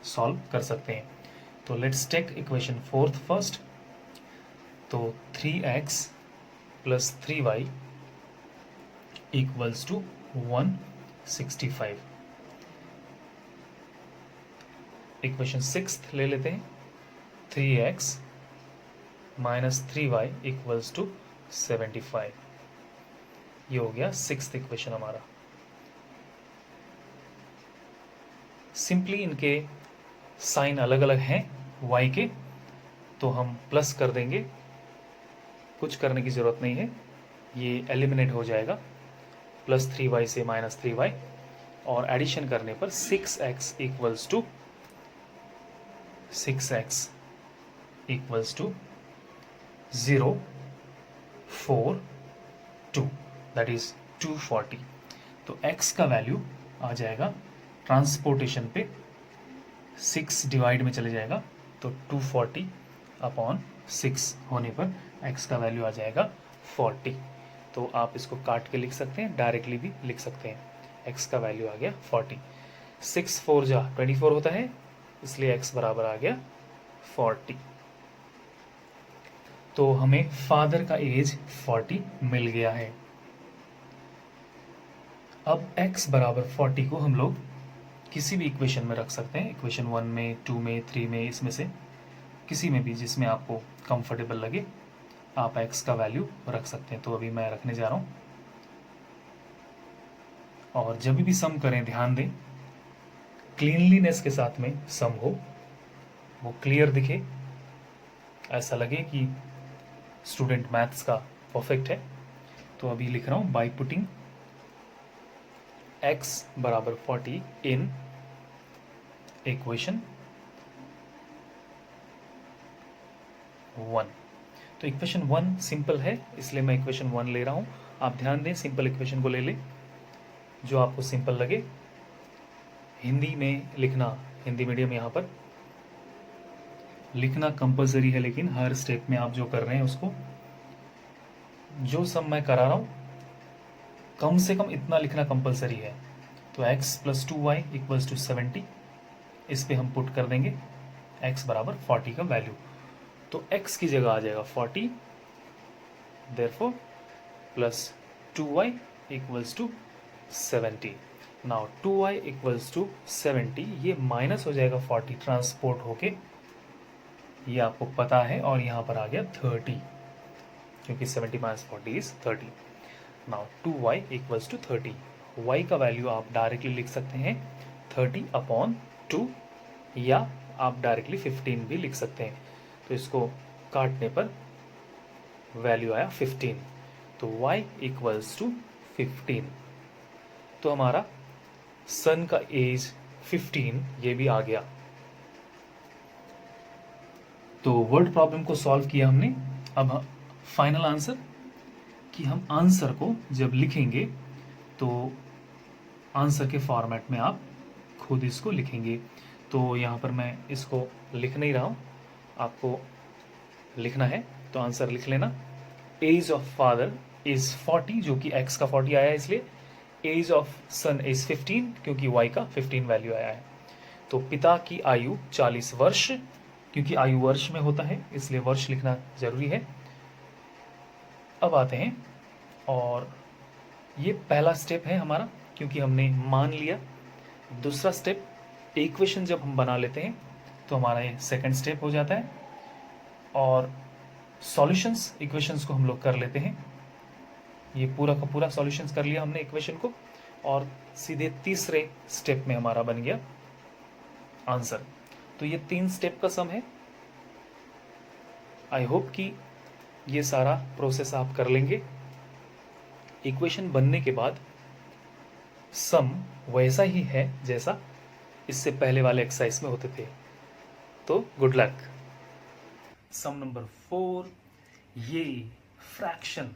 सॉल्व कर सकते हैं। तो let's take equation 4th first. तो 3x plus 3y equals to 165। Equation 6th ले लेते हैं, 3x minus 3y equals to 75। ये हो गया 6th इक्वेशन हमारा। सिंपली इनके साइन अलग अलग हैं y के, तो हम प्लस कर देंगे, कुछ करने की ज़रूरत नहीं है, ये एलिमिनेट हो जाएगा, प्लस 3y से माइनस 3y, और एडिशन करने पर 6x equals to 0, 4, 2, that is 240। तो x का वैल्यू आ जाएगा, ट्रांसपोर्टेशन पे 6 डिवाइड में चले जाएगा, तो 240 अपॉन 6 होने पर x का वैल्यू आ जाएगा 40। तो आप इसको काट के लिख सकते हैं, डायरेक्टली भी लिख सकते हैं, x का वैल्यू आ गया 40। 6 4 जा 24 होता है, इसलिए x बराबर आ गया 40। तो हमें फादर का एज 40 मिल गया है। अब x बराबर 40 को हम लोग किसी भी इक्वेशन में रख सकते हैं, इक्वेशन 1 में, 2 में, 3 में, इसमें से किसी में भी जिसमें आपको कंफर्टेबल लगे आप x का वैल्यू रख सकते हैं। तो अभी मैं रखने जा रहा हूँ, और जब भी सम करें ध्यान दें क्लीनलीनेस के साथ में सम हो, वो क्लियर दिखे, ऐसा लगे कि स्टूडेंट मैथ्स का परफेक्ट है। तो अभी लिख रहा हूँ, बाय पुटिंग x बराबर 40 इन इक्वेशन 1। तो इक्वेशन 1 सिंपल है, इसलिए मैं इक्वेशन 1 ले रहा हूं। आप ध्यान दें, सिंपल इक्वेशन को ले लें जो आपको सिंपल लगे। हिंदी में लिखना, हिंदी मीडियम यहाँ पर लिखना कंपलसरी है, लेकिन हर स्टेप में आप जो कर रहे हैं उसको, जो सब मैं करा रहा हूं कम से कम इतना लिखना कंपलसरी है। तो x plus 2y equals to 70, इस पे हम पुट कर देंगे x बराबर 40 का वैल्यू। तो x की जगह आ जाएगा 40, therefore plus 2y equals to 70। Now 2y equals to 70, ये माइनस हो जाएगा 40 ट्रांसपोर्ट होके, ये आपको पता है, और यहाँ पर आ गया 30, क्योंकि 70 minus 40 is 30। Now 2y equals to 30, y का वैल्यू आप डायरेक्टली लिख सकते हैं 30 अपॉन 2, या आप डायरेक्टली 15 भी लिख सकते हैं। तो इसको काटने पर वैल्यू आया 15, तो y इक्वल्स टू 15। तो हमारा सन का एज 15 ये भी आ गया। तो वर्ड प्रॉब्लम को सॉल्व किया हमने। अब फाइनल आंसर, कि हम आंसर को जब लिखेंगे तो आंसर के फॉर्मेट में आप खुद इसको लिखेंगे। तो यहाँ पर मैं इसको लिख नहीं रहा हूँ, आपको लिखना है तो आंसर लिख लेना। एज ऑफ फादर इज 40, जो कि x का 40 आया है, इसलिए एज ऑफ सन इज 15, क्योंकि y का 15 वैल्यू आया है। तो पिता की आयु 40 वर्ष, क्योंकि आयु वर्ष में होता है इसलिए वर्ष लिखना जरूरी है। अब आते हैं, और ये पहला स्टेप है हमारा, क्योंकि हमने मान लिया। दूसरा स्टेप, इक्वेशन जब हम बना लेते हैं तो हमारा ये सेकंड स्टेप हो जाता है, और सॉल्यूशंस इक्वेशंस को हम लोग कर लेते हैं। ये पूरा का पूरा सॉल्यूशंस कर लिया हमने इक्वेशन को, और सीधे तीसरे स्टेप में हमारा बन गया आंसर। तो ये 3 स्टेप का सम है। आई होप कि ये सारा प्रोसेस आप कर लेंगे। इक्वेशन बनने के बाद सम वैसा ही है जैसा इससे पहले वाले एक्सरसाइज में होते थे। तो गुड लक। सम नंबर 4, ये फ्रैक्शन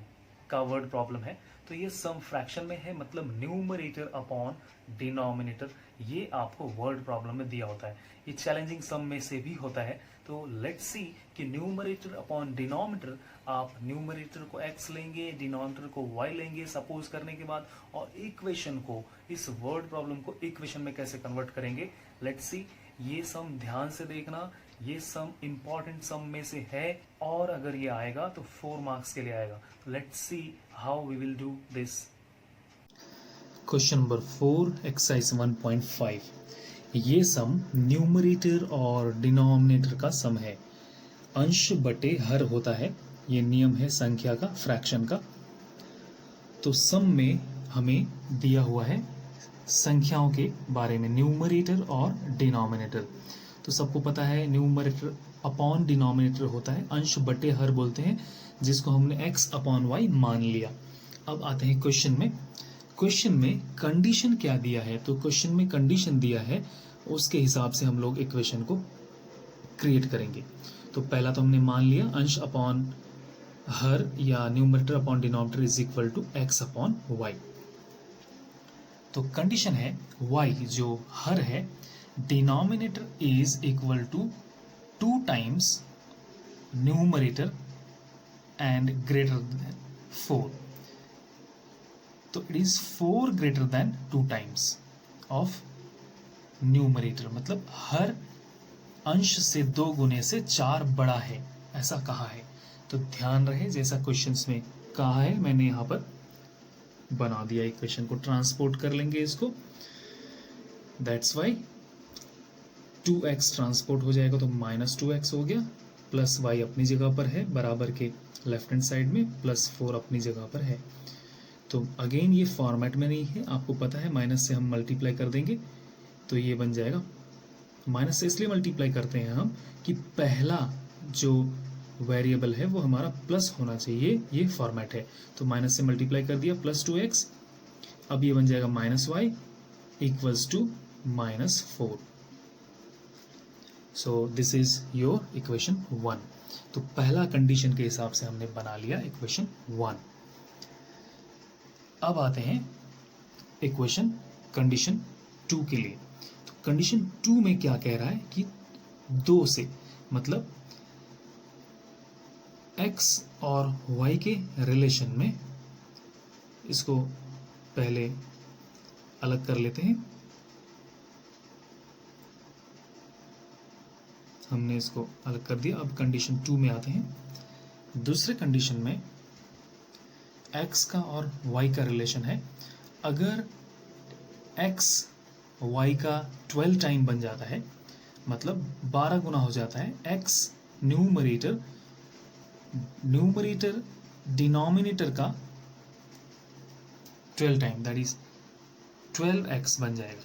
का वर्ड प्रॉब्लम है। तो ये सम फ्रैक्शन में है, मतलब न्यूमरेटर अपॉन डिनोमिनेटर, ये आपको वर्ड प्रॉब्लम में दिया होता है। ये चैलेंजिंग सम में से भी होता है। तो लेट्स सी कि न्यूमरेटर अपॉन डिनोमिनेटर, आप न्यूमरेटर को x लेंगे, डिनोमिनेटर को y लेंगे सपोज करने के बाद, और इक्वेशन को, इस वर्ड प्रॉब्लम को इक्वेशन में कैसे कन्वर्ट करेंगे। लेट्स सी, ये सम ध्यान से देखना, ये सम इंपॉर्टेंट सम में से है, और अगर ये आएगा तो 4 मार्क्स के लिए आएगा। Let's see how we will do this. Question number 4, exercise 1.5। ये सम न्यूमरेटर और डिनोमिनेटर का सम है। अंश बटे हर होता है, ये नियम है संख्या का, फ्रैक्शन का। तो सम में हमें दिया हुआ है संख्याओं के बारे में, न्यूमरेटर और डिनोमिनेटर। तो सबको पता है न्यूमरेटर अपॉन डिनोमिनेटर होता है, अंश बटे हर बोलते हैं, जिसको हमने x अपॉन y मान लिया। अब आते हैं क्वेश्चन में। क्वेश्चन में कंडीशन क्या दिया है, तो क्वेश्चन में कंडीशन दिया है, उसके हिसाब से हम लोग इक्वेशन को क्रिएट करेंगे। तो पहला तो हमने मान लिया अंश अपॉन हर या numerator upon denominator is equal to x upon y। तो कंडीशन है y जो हर है, denominator is equal to 2 times numerator and greater than 4। तो it is 4 greater than 2 times of numerator, मतलब हर अंश से 2 गुने से 4 बड़ा है, ऐसा कहा है। तो ध्यान रहे, जैसा क्वेश्चंस में कहा है मैंने यहाँ पर बना दिया। इक्वेशन को ट्रांसपोर्ट कर लेंगे इसको, दैट्स वाई 2x ट्रांसपोर्ट हो जाएगा तो -2x हो गया, प्लस y अपनी जगह पर है बराबर के लेफ्ट हैंड साइड में, प्लस 4 अपनी जगह पर है। तो अगेन ये फॉर्मेट में नहीं है, आपको पता है, माइनस से हम मल्टीप्लाई कर देंगे तो ये बन जाएगा। माइनस से इसलिए मल्टीप्लाई करते हैं हम कि पहला जो वेरिएबल है वो हमारा प्लस होना चाहिए, ये फॉर्मेट है। तो माइनस से मल्टीप्लाई कर दिया, प्लस 2x, अब ये बन जाएगा -y equals to -4. So this is your equation 1. तो पहला कंडीशन के हिसाब से हमने बना लिया इक्वेशन 1. अब आते हैं इक्वेशन कंडीशन 2 के लिए. तो कंडीशन 2 में क्या कह रहा है कि 2 से मतलब x और y के रिलेशन में, इसको पहले अलग कर लेते हैं. हमने इसको अलग कर दिया. अब कंडीशन 2 में आते हैं. दूसरे कंडीशन में x का और y का रिलेशन है. अगर x y का 12 टाइम बन जाता है, मतलब 12 गुना हो जाता है. x न्यूमरेटर डिनोमिनेटर का 12 टाइम, दैट इज 12x बन जाएगा.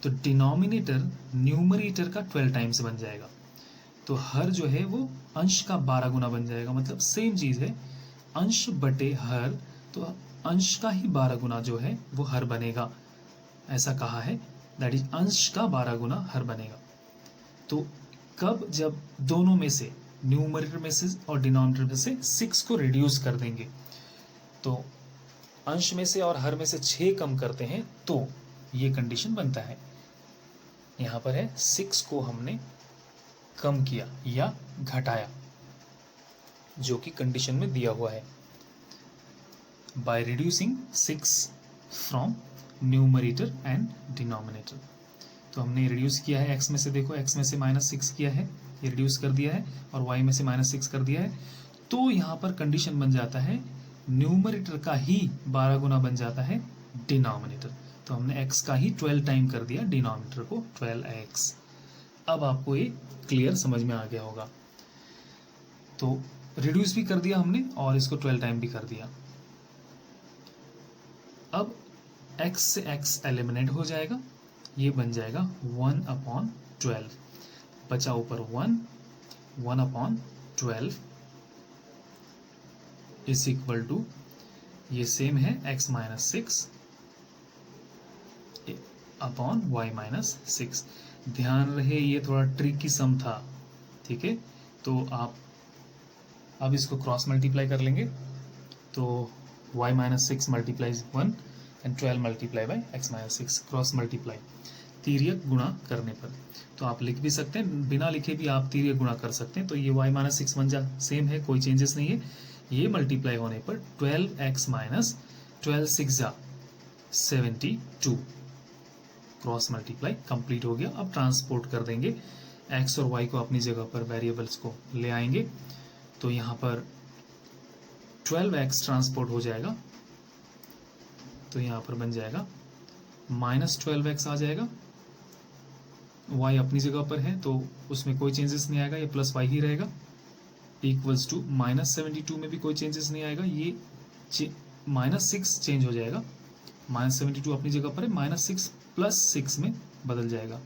तो डिनोमिनेटर न्यूमरेटर का 12 टाइम्स बन जाएगा. तो हर जो है वो अंश का 12 गुना बन जाएगा. मतलब सेम चीज है, अंश बटे हर, तो अंश का ही 12 गुना जो है वो हर बनेगा. ऐसा कहा है, दैट इज अंश का 12 गुना हर बनेगा. तो कब? जब दोनों में से, न्यूमरेटर में से और डिनोमिनेटर में से 6 को रिड्यूस कर देंगे. तो अंश में से और हर में से 6 कम करते हैं तो ये कंडीशन बनता है. यहाँ पर है 6 को हमने कम किया या घटाया, जो कि कंडीशन में दिया हुआ है. By reducing 6 from numerator and denominator. तो हमने रिड्यूस किया है x में से, देखो x में से -6 किया है, ये रिड्यूस कर दिया है, और y में से -6 कर दिया है. तो यहाँ पर कंडीशन बन जाता है न्यूमरेटर का ही 12 गुना बन जाता है डिनोमिनेटर. तो हमने x का ही 12 टाइम कर दिया, डिनोमिनेटर को 12x. अब आपको ये क्लियर समझ में आ गया होगा. तो रिड्यूस भी कर दिया हमने और इसको 12 टाइम भी कर दिया. अब x से x एलिमिनेट हो जाएगा, ये बन जाएगा 1/12. बचा ऊपर 1/12 इज इक्वल टू, ये सेम है x - 6 अपॉन y - 6. ध्यान रहे ये थोड़ा ट्रिकी सम था, ठीक है. तो आप अब इसको क्रॉस मल्टीप्लाई कर लेंगे. तो y - 6 multiplies 1 and 12 multiply by x - 6. Cross multiply तिर्यक गुणा करने पर. तो आप लिख भी सकते हैं, बिना लिखे भी आप तिर्यक गुणा कर सकते हैं. तो ये y - 6 बन जा, सेम है, कोई चेंजेस नहीं है. ये मल्टीप्लाई होने पर 12x - 12 6 जा 72. क्रॉस मल्टीप्लाई कंप्लीट हो गया. अब ट्रांसपोर्ट कर देंगे, x और y को अपनी जगह पर वेरिएबल्स को ले आएंगे. तो यहाँ पर 12x ट्रांसपोर्ट हो जाएगा, तो यहाँ पर बन जाएगा -12x आ जाएगा. y अपनी जगह पर है तो उसमें कोई चेंजेस नहीं आएगा, ये प्लस y ही रहेगा. इक्वल्स टू -72 में भी कोई चेंजेस नहीं आएगा, ये -6 चेंज हो जाएगा. -72 अपनी जगह पर है, -6 + 6 में बदल जाएगा.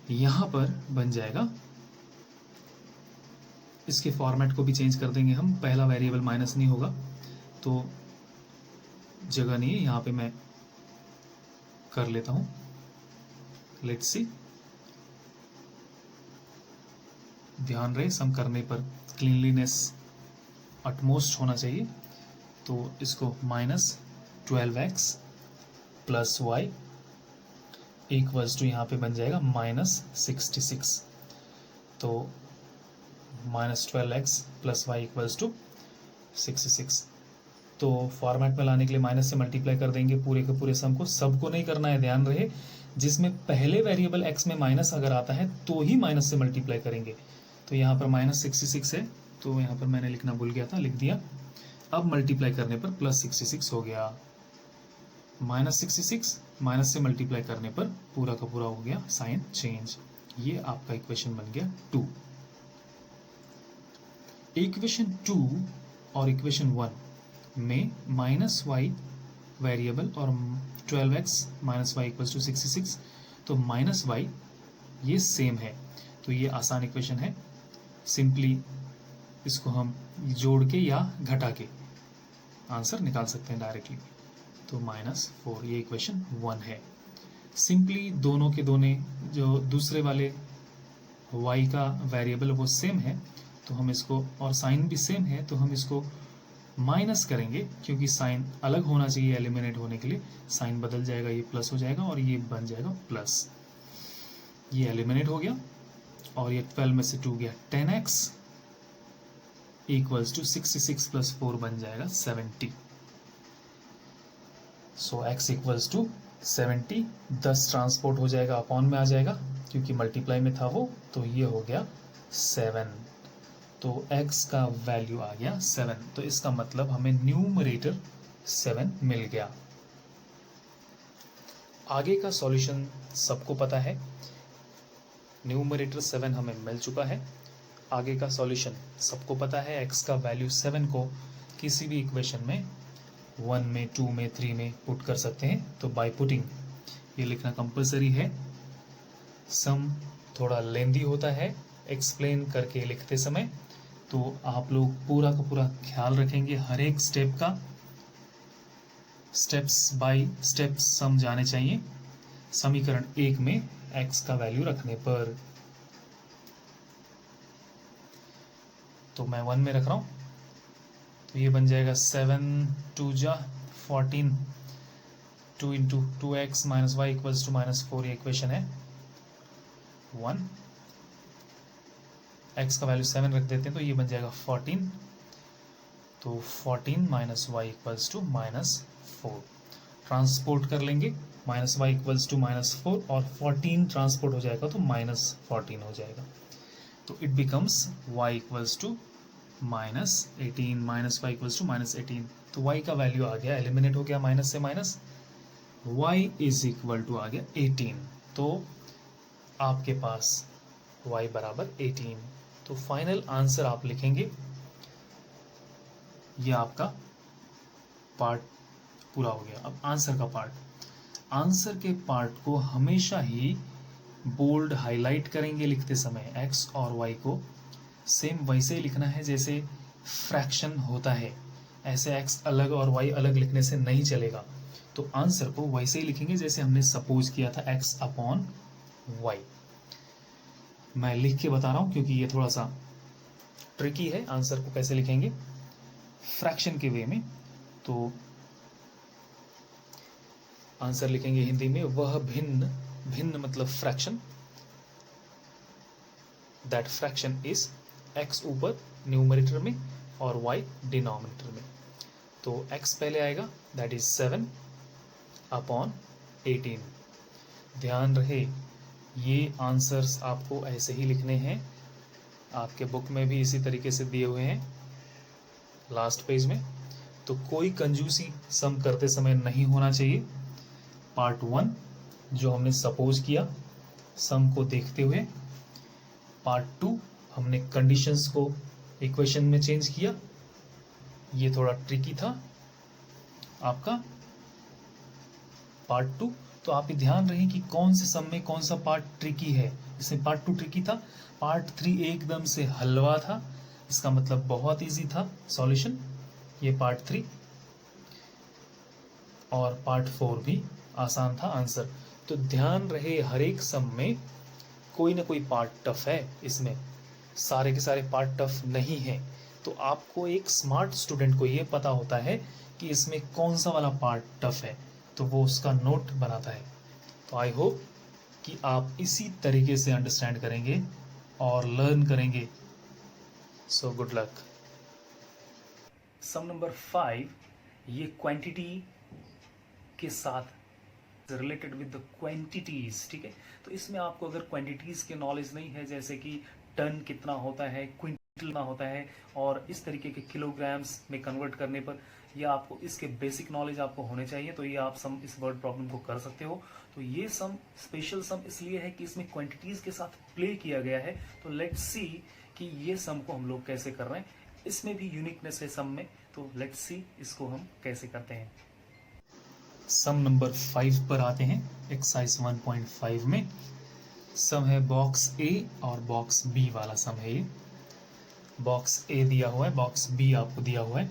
यहाँ पर बन जाएगा, इसके फॉर्मेट को भी चेंज कर देंगे हम. पहला वेरिएबल माइनस नहीं होगा तो जगह नहीं है, यहाँ पे मैं कर लेता हूँ. Let's see. ध्यान रहे सम करने पर क्लीनलीनेस अटमोस्ट होना चाहिए. तो इसको -12x + y इक्वल्स टू, यहाँ पे बन जाएगा -66. तो -12x + y इक्वल्स टू 66. तो फॉर्मेट में लाने के लिए माइनस से मल्टीप्लाई कर देंगे पूरे के पूरे सम को. सबको नहीं करना है, ध्यान रहे. जिसमें पहले वेरिएबल x में माइनस अगर आता है तो ही माइनस से मल्टीप्लाई करेंगे. तो यहाँ पर -66 है, तो यहाँ पर मैंने लिखना भूल गया था, लिख दिया. अब मल्टीप्लाई करने पर +66 हो गया. -66 माइनस से मल्टीप्लाई करने पर पूरा का पूरा हो गया साइन चेंज. ये आपका इक्वेशन बन गया 2. इक्वेशन 2 और इक्वेशन 1 में -y वेरिएबल और 12x - y इक्वल्स टू 66. तो -y ये सेम है, तो ये आसान इक्वेशन है. सिंपली इसको हम जोड़ के या घटा के आंसर निकाल सकते हैं डायरेक्टली. तो -4, ये इक्वेशन 1 है। सिंपली दोनों के दोनों जो दूसरे वाले y का वेरिएबल वो सेम है, तो हम इसको, और साइन भी सेम है, तो हम इसको माइनस करेंगे, क्योंकि साइन अलग होना चाहिए एलिमिनेट होने के लिए। साइन बदल जाएगा, ये प्लस हो जाएगा और ये बन जाएगा प्लस। ये एलिमिनेट हो गया और ये 12 में से 2 गया, 10x इक्वल्स टू 66 प्लस 4 बन जाएगा 70। सो x इक्वल्स टू 70, 10 ट्रांसपोर्ट हो जाएगा, अपॉन में आ जाएगा क्योंकि मल्टीप्लाई में था वो, तो ये हो गया 7। तो x का वैल्यू आ गया 7। तो इसका मतलब हमें न्यूमरेटर 7 मिल गया। आगे का सॉल्यूशन सबको पता है, न्यूमरेटर 7 हमें मिल चुका है। आगे का सॉल्यूशन सबको पता है, x का वैल्यू 7 को किसी भी इक्वेशन में 1 में, 2 में, 3 में पुट कर सकते हैं। तो बाय पुटिंग ये लिखना कंपलसरी है। सम थोड़ा लेंदी होता है एक्सप्लेन करके लिखते समय, तो आप लोग पूरा का पूरा ख्याल रखेंगे, हर एक स्टेप का, स्टेप्स बाय स्टेप्स सम जाने चाहिए। समीकरण 1 में x का वैल्यू रखने पर, तो मैं 1 में रख रहा हूँ, तो ये बन जाएगा 7 2 जा 14, 2 into 2x minus Y equals to -4, ये इक्वेशन है 1। x का वैल्यू 7 रख देते हैं, तो ये बन जाएगा 14, तो 14 minus Y equals to -4। Transport कर लेंगे, -y इक्वल्स टू -4 और 14 ट्रांसपोर्ट हो जाएगा तो -14 हो जाएगा। तो it becomes y equals to -18, -y equals to -18। तो y का वैल्यू आ गया, एलिमिनेट हो गया माइनस से minus, y is equal to आ गया 18। तो आपके पास y बराबर 18। तो फाइनल आंसर आप लिखेंगे, ये आपका पार्ट पूरा हो गया। अब आंसर का पार्ट, आंसर के पार्ट को हमेशा ही बोल्ड हाईलाइट करेंगे लिखते समय। x और y को सेम वैसे ही लिखना है जैसे फ्रैक्शन होता है, ऐसे x अलग और y अलग लिखने से नहीं चलेगा। तो आंसर को वैसे ही लिखेंगे जैसे हमने सपोज किया था, x अपॉन y। मैं लिख के बता रहा हूं क्योंकि ये थोड़ा सा ट्रिकी है, आंसर को कैसे लिखेंगे फ्रैक्शन के वे में। तो आंसर लिखेंगे हिंदी में, वह भिन्न, भिन्न मतलब fraction, that fraction is x ऊपर न्यूमरेटर में और y डिनोमिनेटर में। तो x पहले आएगा, दैट इज 7 अपॉन 18। ध्यान रहे ये आंसर्स आपको ऐसे ही लिखने हैं, आपके बुक में भी इसी तरीके से दिए हुए हैं लास्ट पेज में। तो कोई कंजूसी सम करते समय नहीं होना चाहिए। पार्ट 1 जो हमने सपोज किया सम को देखते हुए, पार्ट 2 हमने कंडीशंस को इक्वेशन में चेंज किया, ये थोड़ा ट्रिकी था आपका पार्ट 2। तो आप ध्यान रखें कि कौन से सम में कौन सा पार्ट ट्रिकी है। इसमें पार्ट 2 ट्रिकी था, पार्ट 3 एकदम से हलवा था, इसका मतलब बहुत इजी था सॉल्यूशन ये पार्ट 3, और पार्ट 4 भी आसान था आंसर। तो ध्यान रहे हर एक सम में कोई ना कोई पार्ट टफ है, इसमें सारे के सारे पार्ट टफ नहीं है। तो आपको एक स्मार्ट स्टूडेंट को ये पता होता है कि इसमें कौन सा वाला पार्ट टफ है, तो वो उसका नोट बनाता है। तो आई होप कि आप इसी तरीके से अंडरस्टैंड करेंगे और लर्न करेंगे। So good luck. Some number 5, ये क्वांटिटी के साथ रिलेटेड विद द क्वांटिटीज, ठीक है। तो इसमें आपको अगर क्वांटिटीज के नॉलेज नहीं है, जैसे कि टन कितना होता है, क्विंटल कितना होता है, और इस तरीके के किलोग्राम्स में कन्वर्ट करने पर, या आपको इसके बेसिक नॉलेज आपको होने चाहिए, तो ये आप सम इस वर्ड प्रॉब्लम को कर सकते हो। तो ये सम स्पेशल सम इसलिए है कि इसमें क्वांटिटीज के साथ प्ले किया गया है। तो लेट्स सी कि ये सम को हम लोग कैसे कर रहे हैं, इसमें भी यूनिकनेस है सम में। तो लेट्स सी इसको हम कैसे करते हैं। सम नंबर 5 पर आते हैं। एक्सरसाइज 1.5 में सम है बॉक्स ए और बॉक्स बी वाला सम है। ये बॉक्स ए दिया हुआ है, बॉक्स बी आपको दिया हुआ है।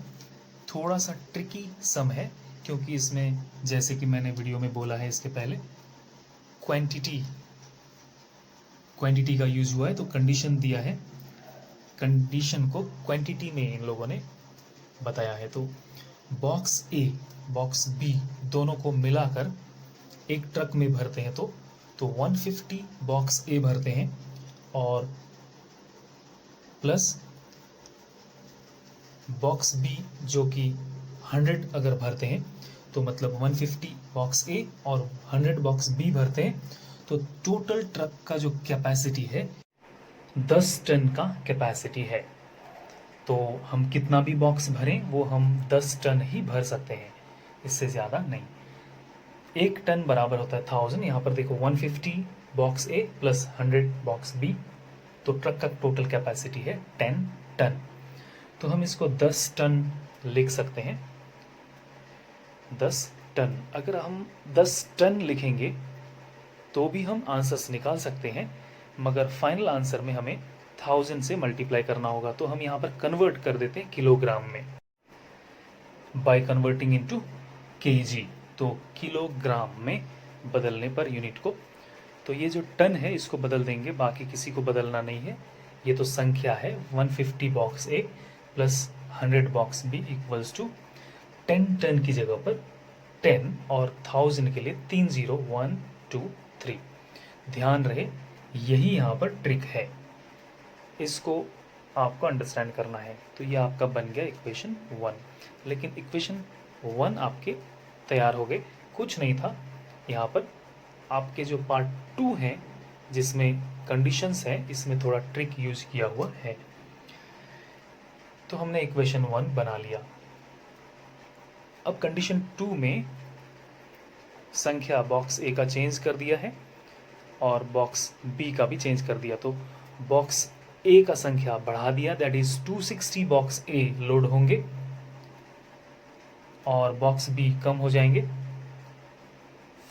थोड़ा सा ट्रिकी सम है क्योंकि इसमें जैसे कि मैंने वीडियो में बोला है इसके पहले क्वांटिटी का यूज हुआ है, तो कंडीशन दिया है, कंडीशन को क्वांटिटी में इन लोगों ने बताया है। तो बॉक्स ए बॉक्स बी दोनों को मिलाकर एक ट्रक में भरते हैं तो 150 बॉक्स ए भरते हैं और प्लस बॉक्स बी जो कि 100 अगर भरते हैं तो मतलब 150 बॉक्स ए और 100 बॉक्स बी भरते हैं, तो टोटल ट्रक का जो कैपेसिटी है 10 टन का कैपेसिटी है। तो हम कितना भी बॉक्स भरें वो हम 10 टन ही भर सकते हैं, इससे ज़्यादा नहीं। 1 टन बराबर होता है 1000। यहाँ पर देखो 150 box a plus 100 box b, तो ट्रक का टोटल कैपेसिटी है 10 टन। तो हम इसको 10 टन लिख सकते हैं। 10 टन, अगर हम 10 टन लिखेंगे तो भी हम आंसर्स निकाल सकते हैं, मगर फाइनल आंसर में हमें 1000 से मल्टीप्लाई करना होगा। तो हम यहाँ पर कन्वर्ट कर देते हैं किलोग्राम में बाय कन्वर्टिंग इनटू केजी, तो किलोग्राम में बदलने पर यूनिट को। तो ये जो टन है इसको बदल देंगे, बाकी किसी को बदलना नहीं है। ये तो संख्या है 150 box a plus 100 box b equals to 10 ton की जगह पर 10 और 1000 के लिए 3 0 1 2 3। ध्यान रहे यही यहाँ पर ट्रिक है, इसको आपको अंडरस्टैंड करना है। तो ये आपका बन गया इक्वेशन 1। लेकिन इक्वेशन 1 आपके तैयार हो गए, कुछ नहीं था यहाँ पर। आपके जो पार्ट 2 है जिसमें कंडीशंस है, इसमें थोड़ा ट्रिक यूज किया हुआ है। तो हमने इक्वेशन 1 बना लिया। अब कंडीशन 2 में संख्या बॉक्स ए का चेंज कर दिया है और बॉक्स बी का भी चेंज कर दिया। तो बॉक्स ए का संख्या बढ़ा दिया, that is 260 box a load होंगे और बॉक्स बी कम हो जाएंगे,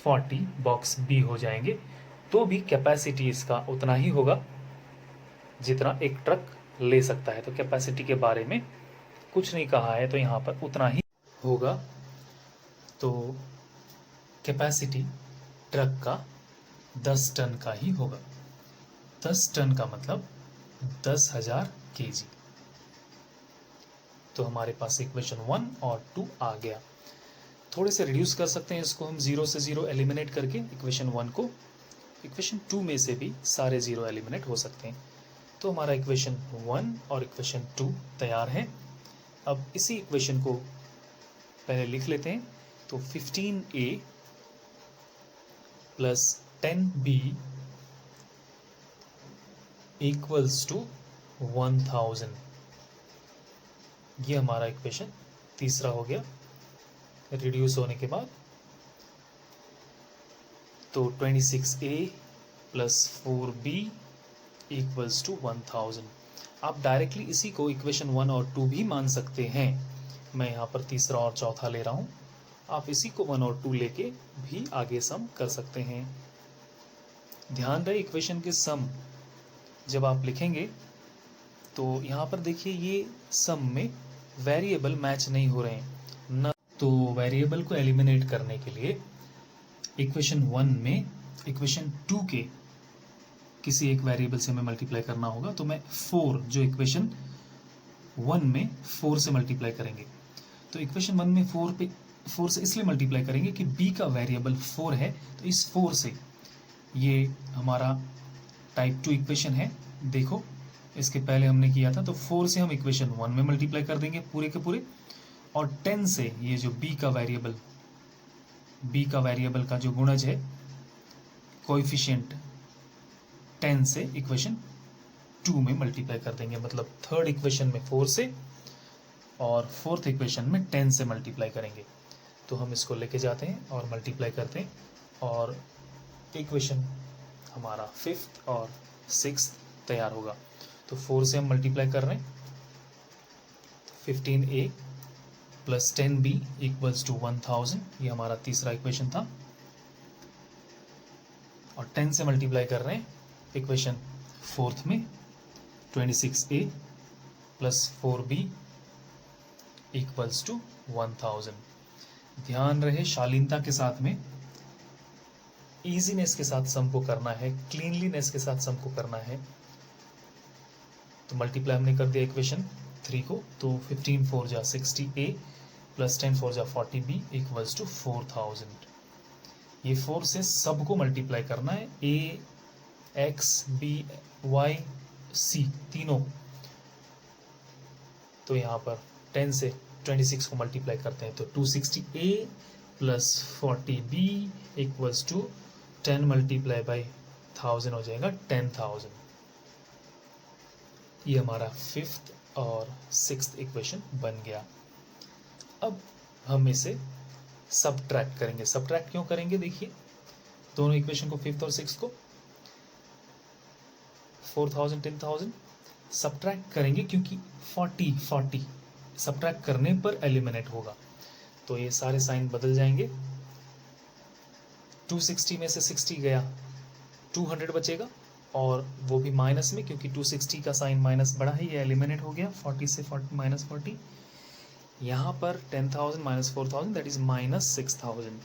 40 बॉक्स बी हो जाएंगे। तो भी कैपेसिटी इसका उतना ही होगा जितना एक ट्रक ले सकता है। तो कैपेसिटी के बारे में कुछ नहीं कहा है, तो यहाँ पर उतना ही होगा। तो कैपेसिटी ट्रक का 10 टन का ही होगा। 10 टन का मतलब 10,000 केजी। तो हमारे पास इक्वेशन 1 और 2 आ गया। थोड़े से रिड्यूस कर सकते हैं इसको हम 0 से 0 एलिमिनेट करके इक्वेशन 1 को। इक्वेशन 2 में से भी सारे 0 एलिमिनेट हो सकते हैं। तो हमारा इक्वेशन 1 और इक्वेशन 2 तैयार है। अब इसी इक्वेशन को पहले लिख लेते हैं। तो 15a plus 10b equals to 1000। ये हमारा इक्वेशन तीसरा हो गया रिड्यूस होने के बाद। तो 26a plus 4b equals to 1000। आप डायरेक्टली इसी को इक्वेशन 1 और 2 भी मान सकते हैं। मैं यहाँ पर तीसरा और चौथा ले रहा हूँ, आप इसी को 1 और 2 लेके भी आगे सम कर सकते हैं। ध्यान रहे इक्वेशन के सम जब आप लिखेंगे तो यहाँ पर देखिए ये सम में वेरिएबल मैच नहीं हो रहे हैं न। तो वेरिएबल को एलिमिनेट करने के लिए इक्वेशन 1 में इक्वेशन 2 के किसी एक वेरिएबल से हमें मल्टीप्लाई करना होगा। तो मैं 4 जो इक्वेशन 1 में 4 से मल्टीप्लाई करेंगे। तो इक्वेशन 1 में 4 से इसलिए मल्टीप्लाई करेंगे कि b का वेरिएबल 4 है। तो इस 4 से ये हमारा टाइप 2 इक्वेशन है। देखो इसके पहले हमने किया था। तो 4 से हम इक्वेशन 1 में मल्टीप्लाई कर देंगे पूरे के पूरे, और 10 से ये जो b का वेरिएबल का जो गुणज है कोएफिशिएंट 10 से इक्वेशन 2 में मल्टीप्लाई कर देंगे। मतलब थर्ड इक्वेशन में 4 से और फोर्थ इक्वेशन में 10 से मल्टीप्लाई करेंगे। तो हम इसको लेके जाते हैं और मल्टीप्लाई करते हैं और इक्वेशन हमारा 5th और 6th तैयार होगा। तो 4 से हम मल्टीप्लाई कर रहे हैं। 15a plus 10b equals to 1000, ये हमारा तीसरा इक्वेशन था। और 10 से मल्टीप्लाई कर रहे हैं इक्वेशन 4th में। 26a plus 4b equals to 1000। ध्यान रहे शालीनता के साथ में, इजीनेस के साथ सम को करना है, क्लीनलीनेस के साथ सम को करना है। तो मल्टीप्लाई हमने कर दिया इक्वेशन 3 को, तो 15 4 जा 60a प्लस 10 4 जा 40b इक्वल्स टू 4000। ये 4 से सबको मल्टीप्लाई करना है, a x b y c तीनों। तो यहाँ पर 10 से 26 को मल्टीप्लाई करते हैं, तो 260a plus 40b equals to 10 multiply by 1000 हो जाएगा 10,000। ये हमारा 5th और 6th इक्वेशन बन गया। अब हम इसे सबट्रैक्ट करेंगे। सबट्रैक्ट क्यों करेंगे, देखिए दोनों इक्वेशन को 5th और 6th को 4000 10,000 सबट्रैक्ट करेंगे, क्योंकि 40 सबट्रैक्ट करने पर एलिमिनेट होगा। तो ये सारे साइन बदल जाएंगे। 260 में से 60 गया, 200 बचेगा, और वो भी माइनस में, क्योंकि 260 का साइन माइनस बढ़ा है, ये एलिमिनेट हो गया। 40 से 40 माइनस 40, यहाँ पर 10,000 माइनस 4,000 दैट इज माइनस 6,000।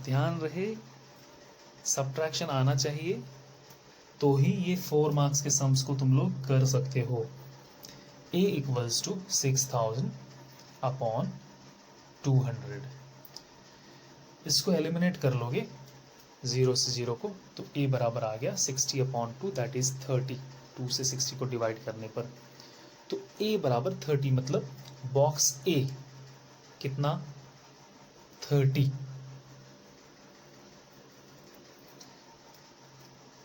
ध्यान रहे सबट्रैक्शन आना चाहिए, तो ही ये 4 मार्क्स के सम्स को तुम लोग कर सकते हो। a equals to 6,000 upon 200। इसको एलिमिनेट कर लोगे 0 से 0 को, तो a बराबर आ गया 60 अपॉन 2 दैट इज 30। 2 से 60 को डिवाइड करने पर तो a बराबर 30, मतलब बॉक्स a कितना 30।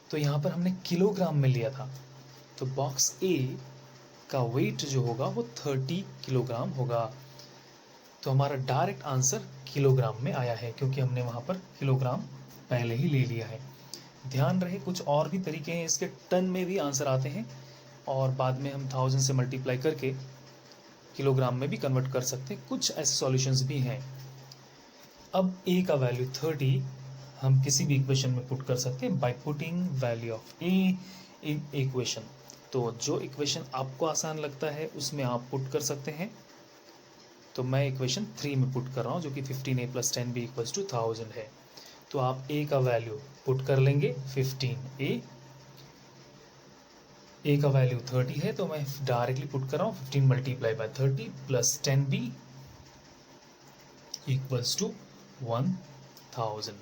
तो यहाँ पर हमने किलोग्राम में लिया था, तो बॉक्स ए का वेट जो होगा वो 30 किलोग्राम होगा। तो हमारा डायरेक्ट आंसर किलोग्राम में आया है, क्योंकि हमने वहाँ पर किलोग्राम पहले ही ले लिया है। ध्यान रहे कुछ और भी तरीके हैं, इसके टन में भी आंसर आते हैं, और बाद में हम 1000 से मल्टीप्लाई करके किलोग्राम में भी कन्वर्ट कर सकते हैं। कुछ ऐसे सॉल्यूशंस भी हैं। अब a का वैल्यू 30 हम किसी भी इक्वेशन में पुट कर सकते हैं bye putting value of a in equation. तो जो इक्वेशन आपको आसान लगता है उसमें आप पुट कर सकते हैं। तो मैं इक्वेशन 3 में पुट कर रहा हूँ, जो कि 15a plus 10b equals to 1000 है। तो आप a का वैल्यू पुट कर लेंगे 15a, a का वैल्यू 30 है, तो मैं डायरेक्टली पुट कर रहा हूँ 15 multiply by 30 plus 10b equals to 1000।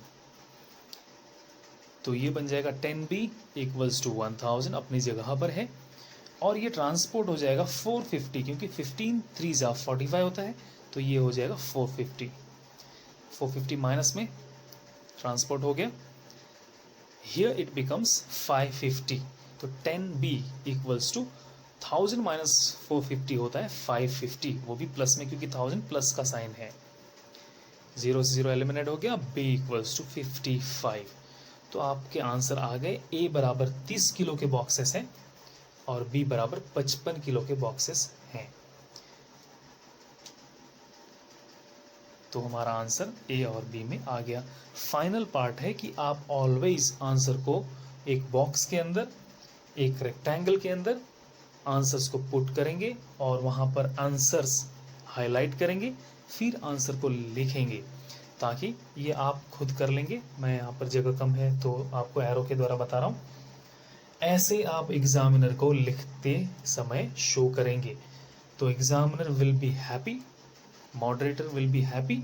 तो ये बन जाएगा 10b इक्वल्स टू 1000, अपनी जगह पर है, और ये ट्रांसपोर्ट हो जाएगा 450, क्योंकि 15 3 जा 45 होता है, तो ये हो जाएगा 450। 450 माइनस में ट्रांसपोर्ट हो गया, हियर इट बिकम्स 550। तो 10b इक्वल्स टू 1000 माइनस 450 होता है 550, वो भी प्लस में, क्योंकि 1000 प्लस का साइन है। 0 से 0 एलिमिनेट हो गया, b इक्वल्स टू 55। तो आपके आंसर आ गए। a बराबर 30 किलो के बॉक्सेस हैं और b बराबर 55 किलो के बॉक्सेस हैं। तो हमारा आंसर a और b में आ गया। फाइनल पार्ट है कि आप ऑलवेज आंसर को एक बॉक्स के अंदर, एक रेक्टेंगल के अंदर आंसर्स को पुट करेंगे और वहाँ पर आंसर्स हाईलाइट करेंगे, फिर आंसर को लिखेंगे, ताकि ये आप खुद कर लेंगे। मैं यहाँ पर जगह कम है तो आपको एरो के द्वारा बता रहा हूँ। ऐसे आप एग्जामिनर को लिखते समय शो करेंगे, तो examiner will be happy, moderator will be happy,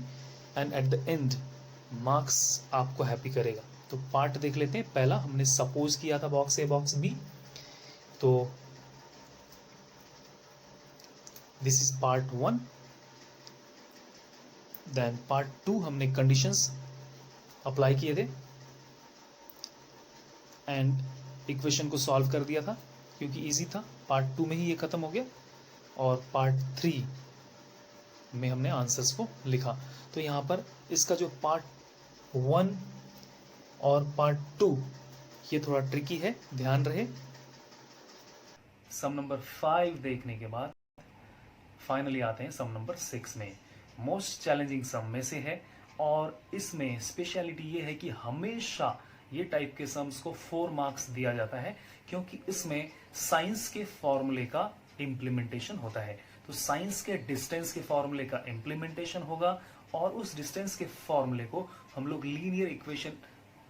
and at the end marks आपको हैप्पी करेगा। तो पार्ट देख लेते हैं। पहला हमने सपोज किया था बॉक्स ए बॉक्स बी, तो this is part 1। Then part 2 हमने कंडीशंस अप्लाई किए थे एंड इक्वेशन को सॉल्व कर दिया था, क्योंकि इजी था। पार्ट 2 में ही ये खत्म हो गया, और पार्ट 3 में हमने आंसर्स को लिखा। तो यहाँ पर इसका जो पार्ट 1 और पार्ट 2 ये थोड़ा ट्रिकी है, ध्यान रहे। सम नंबर 5 देखने के बाद फाइनली आते हैं सम नंबर 6 में। मोस्ट चैलेंजिंग सम में से है, और इसमें स्पेशलिटी ये है कि हमेशा ये टाइप के सम्स को 4 मार्क्स दिया जाता है, क्योंकि इसमें साइंस के फॉर्मूले का इम्प्लीमेंटेशन होता है। तो साइंस के डिस्टेंस के फॉर्मूले का इम्प्लीमेंटेशन होगा और उस डिस्टेंस के फॉर्मूले को हम लोग लीनियर इक्वेशन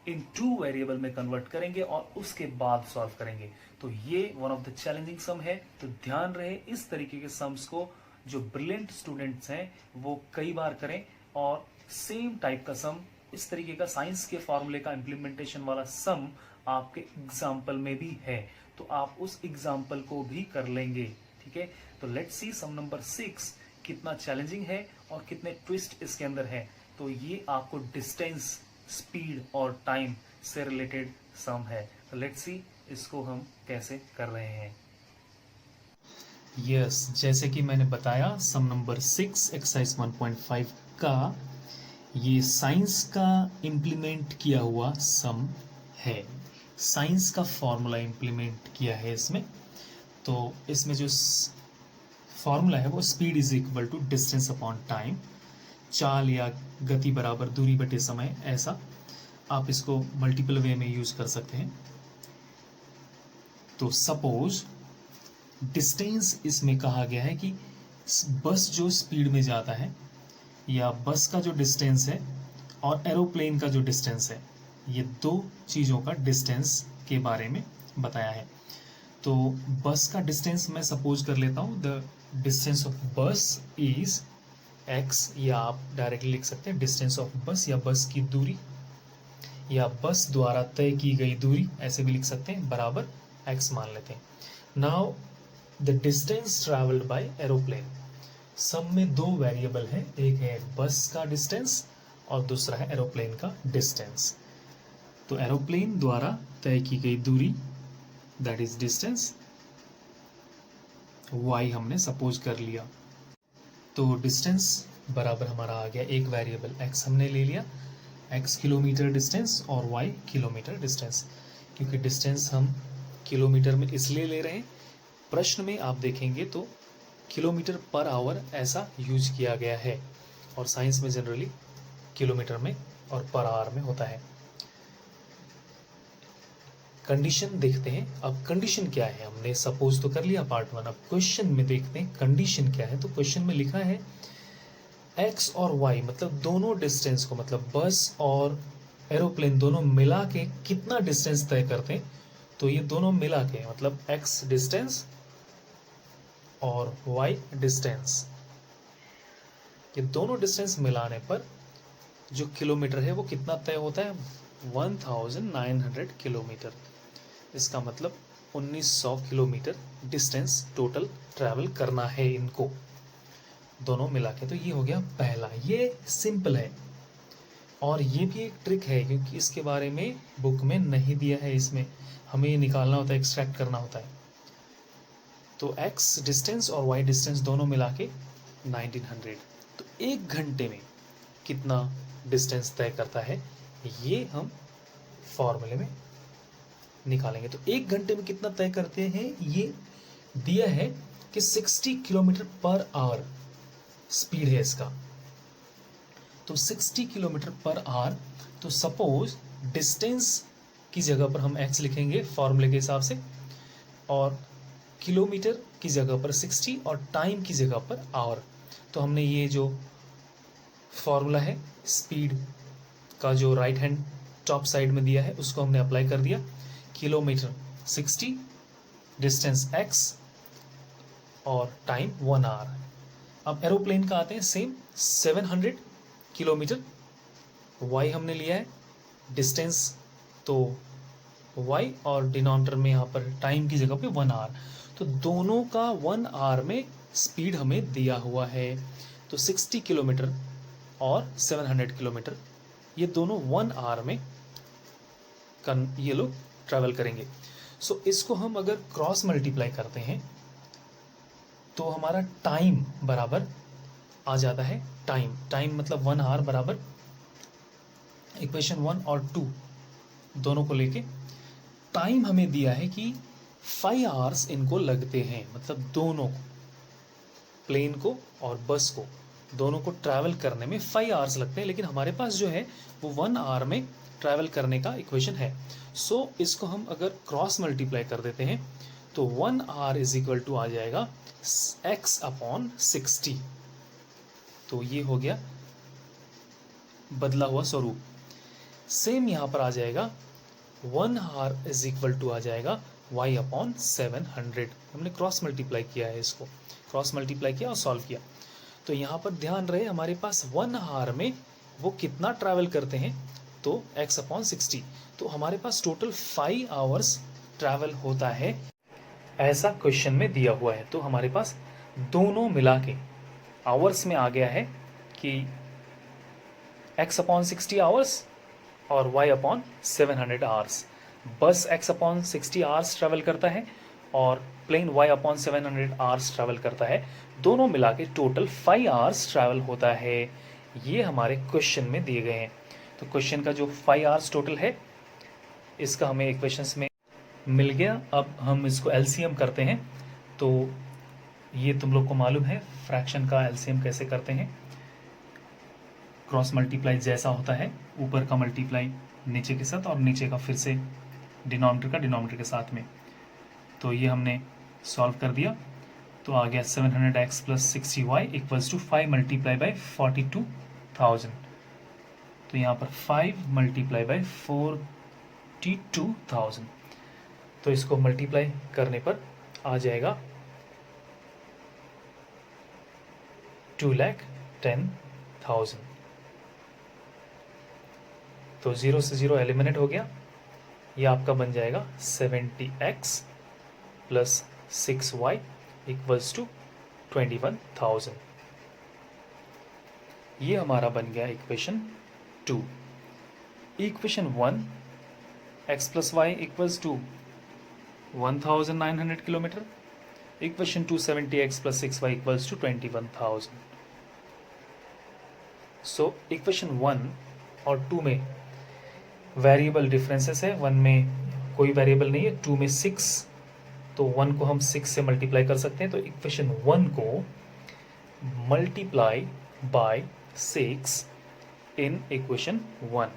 इन 2 वेरिएबल में कन्वर्ट करेंगे और उसके बाद सॉल्व करेंगे। तो ये वन ऑफ द चैलेंजिंग सम है। तो ध्यान रहे इस तरीके के सम्स को जो ब्रिलियंट स्टूडेंट्स हैं वो कई बार करें, और सेम टाइप का सम, इस तरीके का साइंस के फॉर्मूले का इंप्लीमेंटेशन वाला सम आपके एग्जाम्पल में भी है, तो आप उस एग्जाम्पल को भी कर लेंगे। ठीक है, तो लेट्स सी सम नंबर 6 कितना चैलेंजिंग है और कितने ट्विस्ट इसके अंदर है। तो ये आपको डिस्टेंस, स्पीड और टाइम से रिलेटेड सम है। तो लेट्स सी इसको हम कैसे कर रहे हैं। यस, जैसे कि मैंने बताया सम नंबर 6 एक्सरसाइज 1.5 का ये साइंस का इम्प्लीमेंट किया हुआ सम है। साइंस का फॉर्मूला इम्प्लीमेंट किया है इसमें। तो इसमें जो फॉर्मूला है वो speed is equal to distance upon time, चाल या गति बराबर दूरी बटे समय, ऐसा आप इसको मल्टीपल वे में यूज कर सकते हैं। तो सपोज डिस्टेंस इसमें कहा गया है कि बस जो स्पीड में जाता है या बस का जो डिस्टेंस है और एरोप्लेन का जो डिस्टेंस है, ये 2 चीज़ों का डिस्टेंस के बारे में बताया है। तो बस का डिस्टेंस मैं सपोज कर लेता हूँ, द डिस्टेंस ऑफ बस इज x, या आप डायरेक्टली लिख सकते हैं डिस्टेंस ऑफ बस या बस की दूरी या बस द्वारा तय की गई दूरी, ऐसे भी लिख सकते हैं, बराबर x मान लेते हैं। Now the distance travelled bye aeroplane, सब में 2 वेरिएबल है, एक है बस का डिस्टेंस और दूसरा है एरोप्लेन का डिस्टेंस। तो एरोप्लेन द्वारा तय की गई दूरी दैट इज डिस्टेंस y हमने सपोज कर लिया। तो डिस्टेंस बराबर हमारा आ गया, एक वेरिएबल x हमने ले लिया, x किलोमीटर डिस्टेंस और y किलोमीटर डिस्टेंस। क्योंकि डिस्टेंस हम किलोमीटर में इसलिए ले रहे हैं, प्रश्न में आप देखेंगे तो किलोमीटर पर आवर ऐसा यूज किया गया है, और साइंस में जनरली किलोमीटर में और पर आवर में होता है। कंडीशन देखते हैं, अब कंडीशन क्या है, हमने सपोज तो कर लिया पार्ट 1, अब क्वेश्चन में देखते हैं कंडीशन क्या है। तो क्वेश्चन में लिखा है x और y, मतलब दोनों डिस्टेंस को, मतलब बस और एरोप्लेन दोनों मिला के कितना डिस्टेंस तय करते हैं। तो ये दोनों मिला के मतलब x डिस्टेंस और y डिस्टेंस, ये दोनों डिस्टेंस मिलाने पर जो किलोमीटर है वो कितना तय होता है, 1900 किलोमीटर। इसका मतलब 1900 किलोमीटर डिस्टेंस टोटल ट्रैवल करना है इनको दोनों मिला के। तो ये हो गया पहला, ये सिंपल है। और ये भी एक ट्रिक है क्योंकि इसके बारे में बुक में नहीं दिया है, इसमें हमें ये निकालना होता है, एक्सट्रैक्ट करना होता है। तो x डिस्टेंस और y डिस्टेंस दोनों मिला के 1900। तो 1 घंटे में कितना डिस्टेंस तय करता है ये हम फॉर्मूले में निकालेंगे। तो 1 घंटे में कितना तय करते हैं ये दिया है कि 60 किलोमीटर पर आवर स्पीड है इसका। तो 60 किलोमीटर पर आवर, तो सपोज डिस्टेंस की जगह पर हम x लिखेंगे फॉर्मूले के हिसाब से, और किलोमीटर की जगह पर 60 और टाइम की जगह पर आवर। तो हमने ये जो फॉर्मूला है स्पीड का जो राइट हैंड टॉप साइड में दिया है उसको हमने अप्लाई कर दिया। किलोमीटर 60, डिस्टेंस x और टाइम 1 आवर। अब एरोप्लेन का आते हैं सेम 700 किलोमीटर, y हमने लिया है डिस्टेंस तो y और डिनोमिनेटर में यहाँ पर टाइम की जगह पे 1 आवर। तो दोनों का 1 आवर में स्पीड हमें दिया हुआ है। तो 60 किलोमीटर और 700 किलोमीटर ये दोनों 1 आवर में ये लोग ट्रैवल करेंगे। सो इसको हम अगर क्रॉस मल्टीप्लाई करते हैं तो हमारा टाइम बराबर आ जाता है, टाइम मतलब 1 आवर बराबर इक्वेशन 1 और 2 दोनों को लेके टाइम हमें दिया है कि 5 आवर्स इनको लगते हैं, मतलब दोनों को, प्लेन को और बस को, दोनों को ट्रैवल करने में 5 आवर्स लगते हैं। लेकिन हमारे पास जो है वो 1 आवर में ट्रैवल करने का इक्वेशन है। सो इसको हम अगर क्रॉस मल्टीप्लाई कर देते हैं तो 1 आवर इज इक्वल टू आ जाएगा x अपॉन 60। तो ये हो गया बदला हुआ स्वरूप। सेम यहाँ पर आ जाएगा 1 आवर इज इक्वल टू आ जाएगा y अपॉन 700। हमने क्रॉस मल्टीप्लाई किया है, इसको क्रॉस मल्टीप्लाई किया और सॉल्व किया। तो यहाँ पर ध्यान रहे हमारे पास 1 आवर में वो कितना ट्रैवल करते हैं, तो x अपॉन 60। तो हमारे पास टोटल 5 आवर्स ट्रैवल होता है, ऐसा क्वेश्चन में दिया हुआ है। तो हमारे पास दोनों मिला के आवर्स में आ गया है कि x अपॉन 60 आवर्स और y upon 700 hours. Bus x upon 60 hours travel करता है और plane y upon 700 hours travel करता है। दोनों मिला के टोटल 5 आवर्स ट्रैवल होता है। ये हमारे क्वेश्चन में दिए गए हैं। तो क्वेश्चन का जो 5 आवर्स टोटल है, इसका हमें इक्वेशंस में मिल गया। अब हम इसको एलसीएम करते हैं। तो ये तुम लोग को मालूम है फ्रैक्शन का एलसीएम कैसे करते हैं। क्रॉस मल्टीप्लाई जैसा होता है, ऊपर का मल्टीप्लाई नीचे के साथ और नीचे का फिर से डिनोमिनेटर के साथ में। तो ये हमने सॉल्व कर दिया। तो आ गया 700x plus 60y equals to 5 multiply by 42,000। तो यहाँ पर 5 मल्टीप्लाई बाई 42,000। तो इसको मल्टीप्लाई करने पर आ जाएगा 2,10,000। तो 0 से 0 एलिमिनेट हो गया। ये आपका बन जाएगा 70x plus 6y equals to 21,000। ये हमारा बन गया equation 2। Equation 1 x plus y equals to 1900 kilometre. Equation 2 70x plus 6y equals to 21,000। So equation 1 और 2 में वेरिएबल डिफरेंसेस है। 1 में कोई वेरिएबल नहीं है, 2 में 6, तो 1 को हम 6 से मल्टीप्लाई कर सकते हैं। तो इक्वेशन 1 को मल्टीप्लाई बाय 6 इन इक्वेशन 1।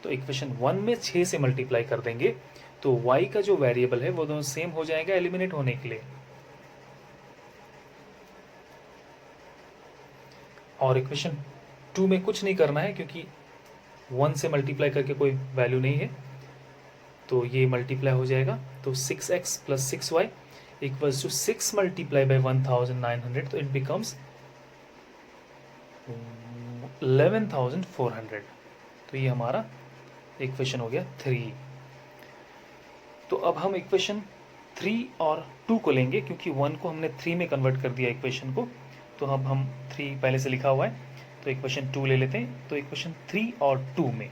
तो इक्वेशन 1 में 6 से मल्टीप्लाई कर देंगे तो y का जो वेरिएबल है वो दोनों सेम हो जाएगा एलिमिनेट होने के लिए। और इक्वेशन 2 में कुछ नहीं करना है क्योंकि 1 से मल्टीप्लाई करके कोई वैल्यू नहीं है, तो ये मल्टीप्लाई हो जाएगा। तो 6x plus 6y equals to 6 multiply by 1900, तो इट बिकम्स 11,400। तो ये हमारा इक्वेशन हो गया 3। तो अब हम इक्वेशन 3 और 2 को लेंगे क्योंकि 1 को हमने 3 में कन्वर्ट कर दिया इक्वेशन को। तो अब हम 3 पहले से लिखा हुआ है, तो इक्वेशन 2 ले लेते हैं। तो इक्वेशन 3 और 2 में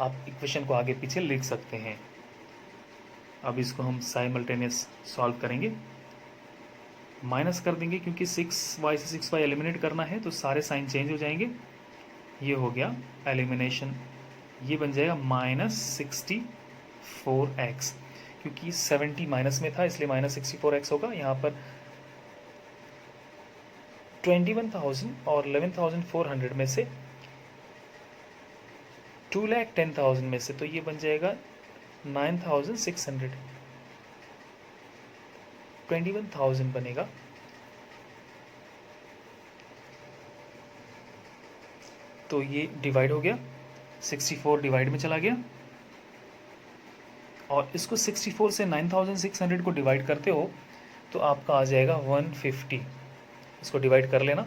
आप इक्वेशन को आगे पीछे लिख सकते हैं। अब इसको हम साइमल्टेनियस सॉल्व करेंगे, माइनस कर देंगे क्योंकि 6y से 6y एलिमिनेट करना है तो सारे साइन चेंज हो जाएंगे। ये हो गया एलिमिनेशन, ये बन जाएगा -64x, क्योंकि 70 माइनस में था इसलिए -64x होगा। यहाँ पर 21,000 और 11,400 में से 2,10,000 में से, तो ये बन जाएगा 9,600, 21,000 बनेगा। तो ये डिवाइड हो गया, 64 डिवाइड में चला गया और इसको 64 से 9,600 को डिवाइड करते हो तो आपका आ जाएगा 150। इसको डिवाइड कर लेना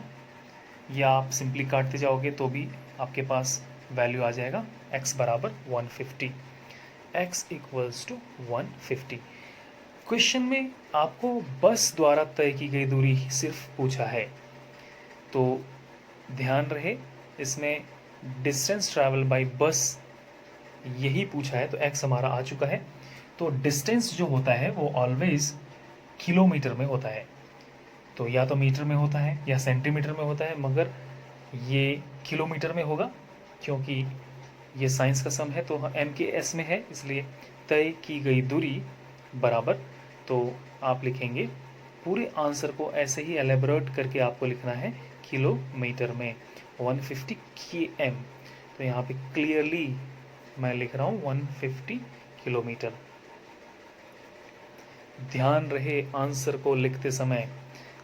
या आप सिंपली काटते जाओगे तो भी आपके पास वैल्यू आ जाएगा x बराबर 150, x इक्वल्स टू 150। क्वेश्चन में आपको बस द्वारा तय की गई दूरी सिर्फ पूछा है, तो ध्यान रहे इसमें डिस्टेंस ट्रैवल बाय बस यही पूछा है। तो x हमारा आ चुका है। तो डिस्टेंस जो होता है वो ऑलवेज किलोमीटर में होता है, तो या तो मीटर में होता है या सेंटीमीटर में होता है, मगर ये किलोमीटर में होगा क्योंकि ये साइंस का सम है तो MKS में है, इसलिए तय की गई दूरी बराबर। तो आप लिखेंगे पूरे आंसर को ऐसे ही एलेबोरेट करके आपको लिखना है किलोमीटर में, 150 km। तो यहाँ पे क्लियरली मैं लिख रहा हूँ 150 किलोमीटर। ध्यान रहे आंसर को लिखते समय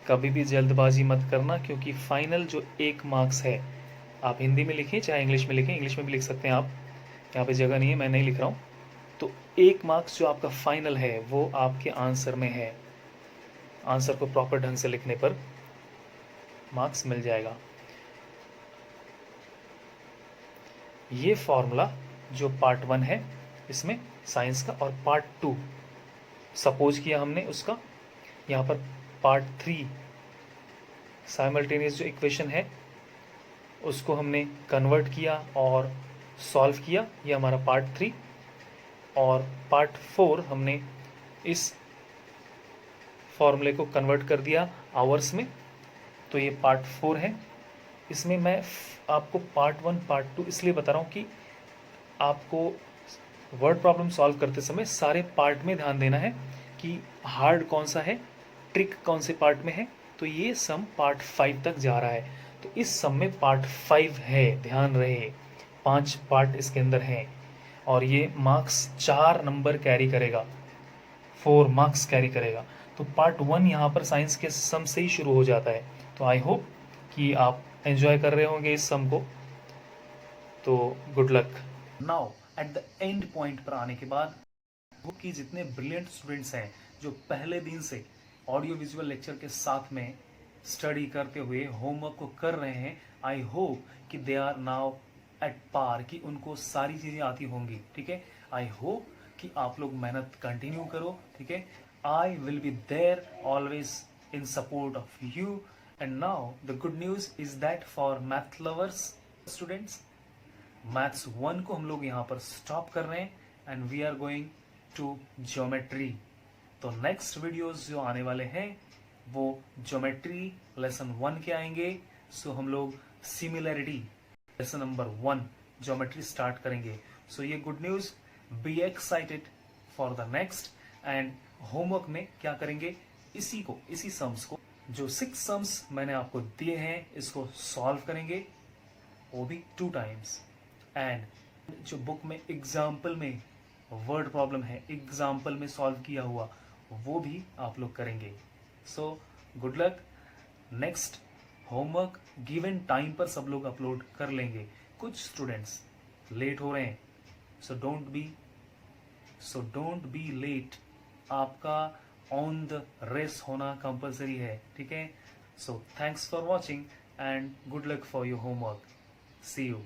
कभी भी जल्दबाजी मत करना, क्योंकि फाइनल जो 1 मार्क्स है आप हिंदी में लिखें चाहे इंग्लिश में लिखें, इंग्लिश में भी लिख सकते हैं आप, यहाँ पे जगह नहीं है, मैं नहीं लिख रहा हूँ। तो 1 मार्क्स जो आपका फाइनल है वो आपके आंसर में है। आंसर को प्रॉपर ढंग से लिखने पर मार्क्स मिल जाएगा। ये फॉर्मूला जो पार्ट 1 है इसमें साइंस का, और पार्ट 2 सपोज किया हमने उसका, यहाँ पर पार्ट 3 साइमल्टेनियस जो इक्वेशन है उसको हमने कन्वर्ट किया और सॉल्व किया, ये हमारा पार्ट 3। और पार्ट 4 हमने इस फॉर्मूले को कन्वर्ट कर दिया आवर्स में, तो ये पार्ट 4 है। इसमें मैं आपको पार्ट 1 पार्ट 2 इसलिए बता रहा हूँ कि आपको वर्ड प्रॉब्लम सॉल्व करते समय सारे पार्ट में ध्यान देना है कि हार्ड कौन सा है, ट्रिक कौन से पार्ट में है। तो ये सम पार्ट 5 तक जा रहा है, तो इस सम में पार्ट 5 है, ध्यान रहे 5 पार्ट इसके अंदर हैं, और ये मार्क्स 4 नंबर कैरी करेगा, 4 मार्क्स कैरी करेगा। तो पार्ट 1 यहाँ पर साइंस के सम से ही शुरू हो जाता है। तो आई होप कि आप एंजॉय कर रहे होंगे इस सम को, तो good luck. Now at the end point पर आने के बाद कि जितने ब्रिलियंट स्टूडेंट्स हैं जो पहले दिन से ऑडियो विजुअल लेक्चर के साथ में स्टडी करते हुए होमवर्क को कर रहे हैं, आई होप कि they are now at par, कि उनको सारी चीज़ें आती होंगी। ठीक है, आई होप कि आप लोग मेहनत कंटिन्यू करो। ठीक है, I will be there always in support of you. And now the good news is that for math lovers students, maths 1 को हम लोग यहाँ पर स्टॉप कर रहे हैं and we are going to geometry. तो नेक्स्ट वीडियोस जो आने वाले हैं वो ज्योमेट्री लेसन 1 के आएंगे। सो हम लोग similarity lesson number 1 geometry start करेंगे। सो ये good news, be excited for the next. And homework में क्या करेंगे, इसी सम्स को, जो 6 सम्स मैंने आपको दिए हैं इसको सॉल्व करेंगे, वो भी 2 टाइम्स। एंड जो बुक में एग्जाम्पल में वर्ड प्रॉब्लम है, एग्जाम्पल में सॉल्व किया हुआ, वो भी आप लोग करेंगे। So good luck. Next homework given time पर सब लोग अपलोड कर लेंगे। कुछ स्टूडेंट्स लेट हो रहे हैं, सो डोंट बी लेट। आपका ऑन द रेस होना कंपलसरी है। ठीक है, so thanks for watching and good luck for your homework. See you.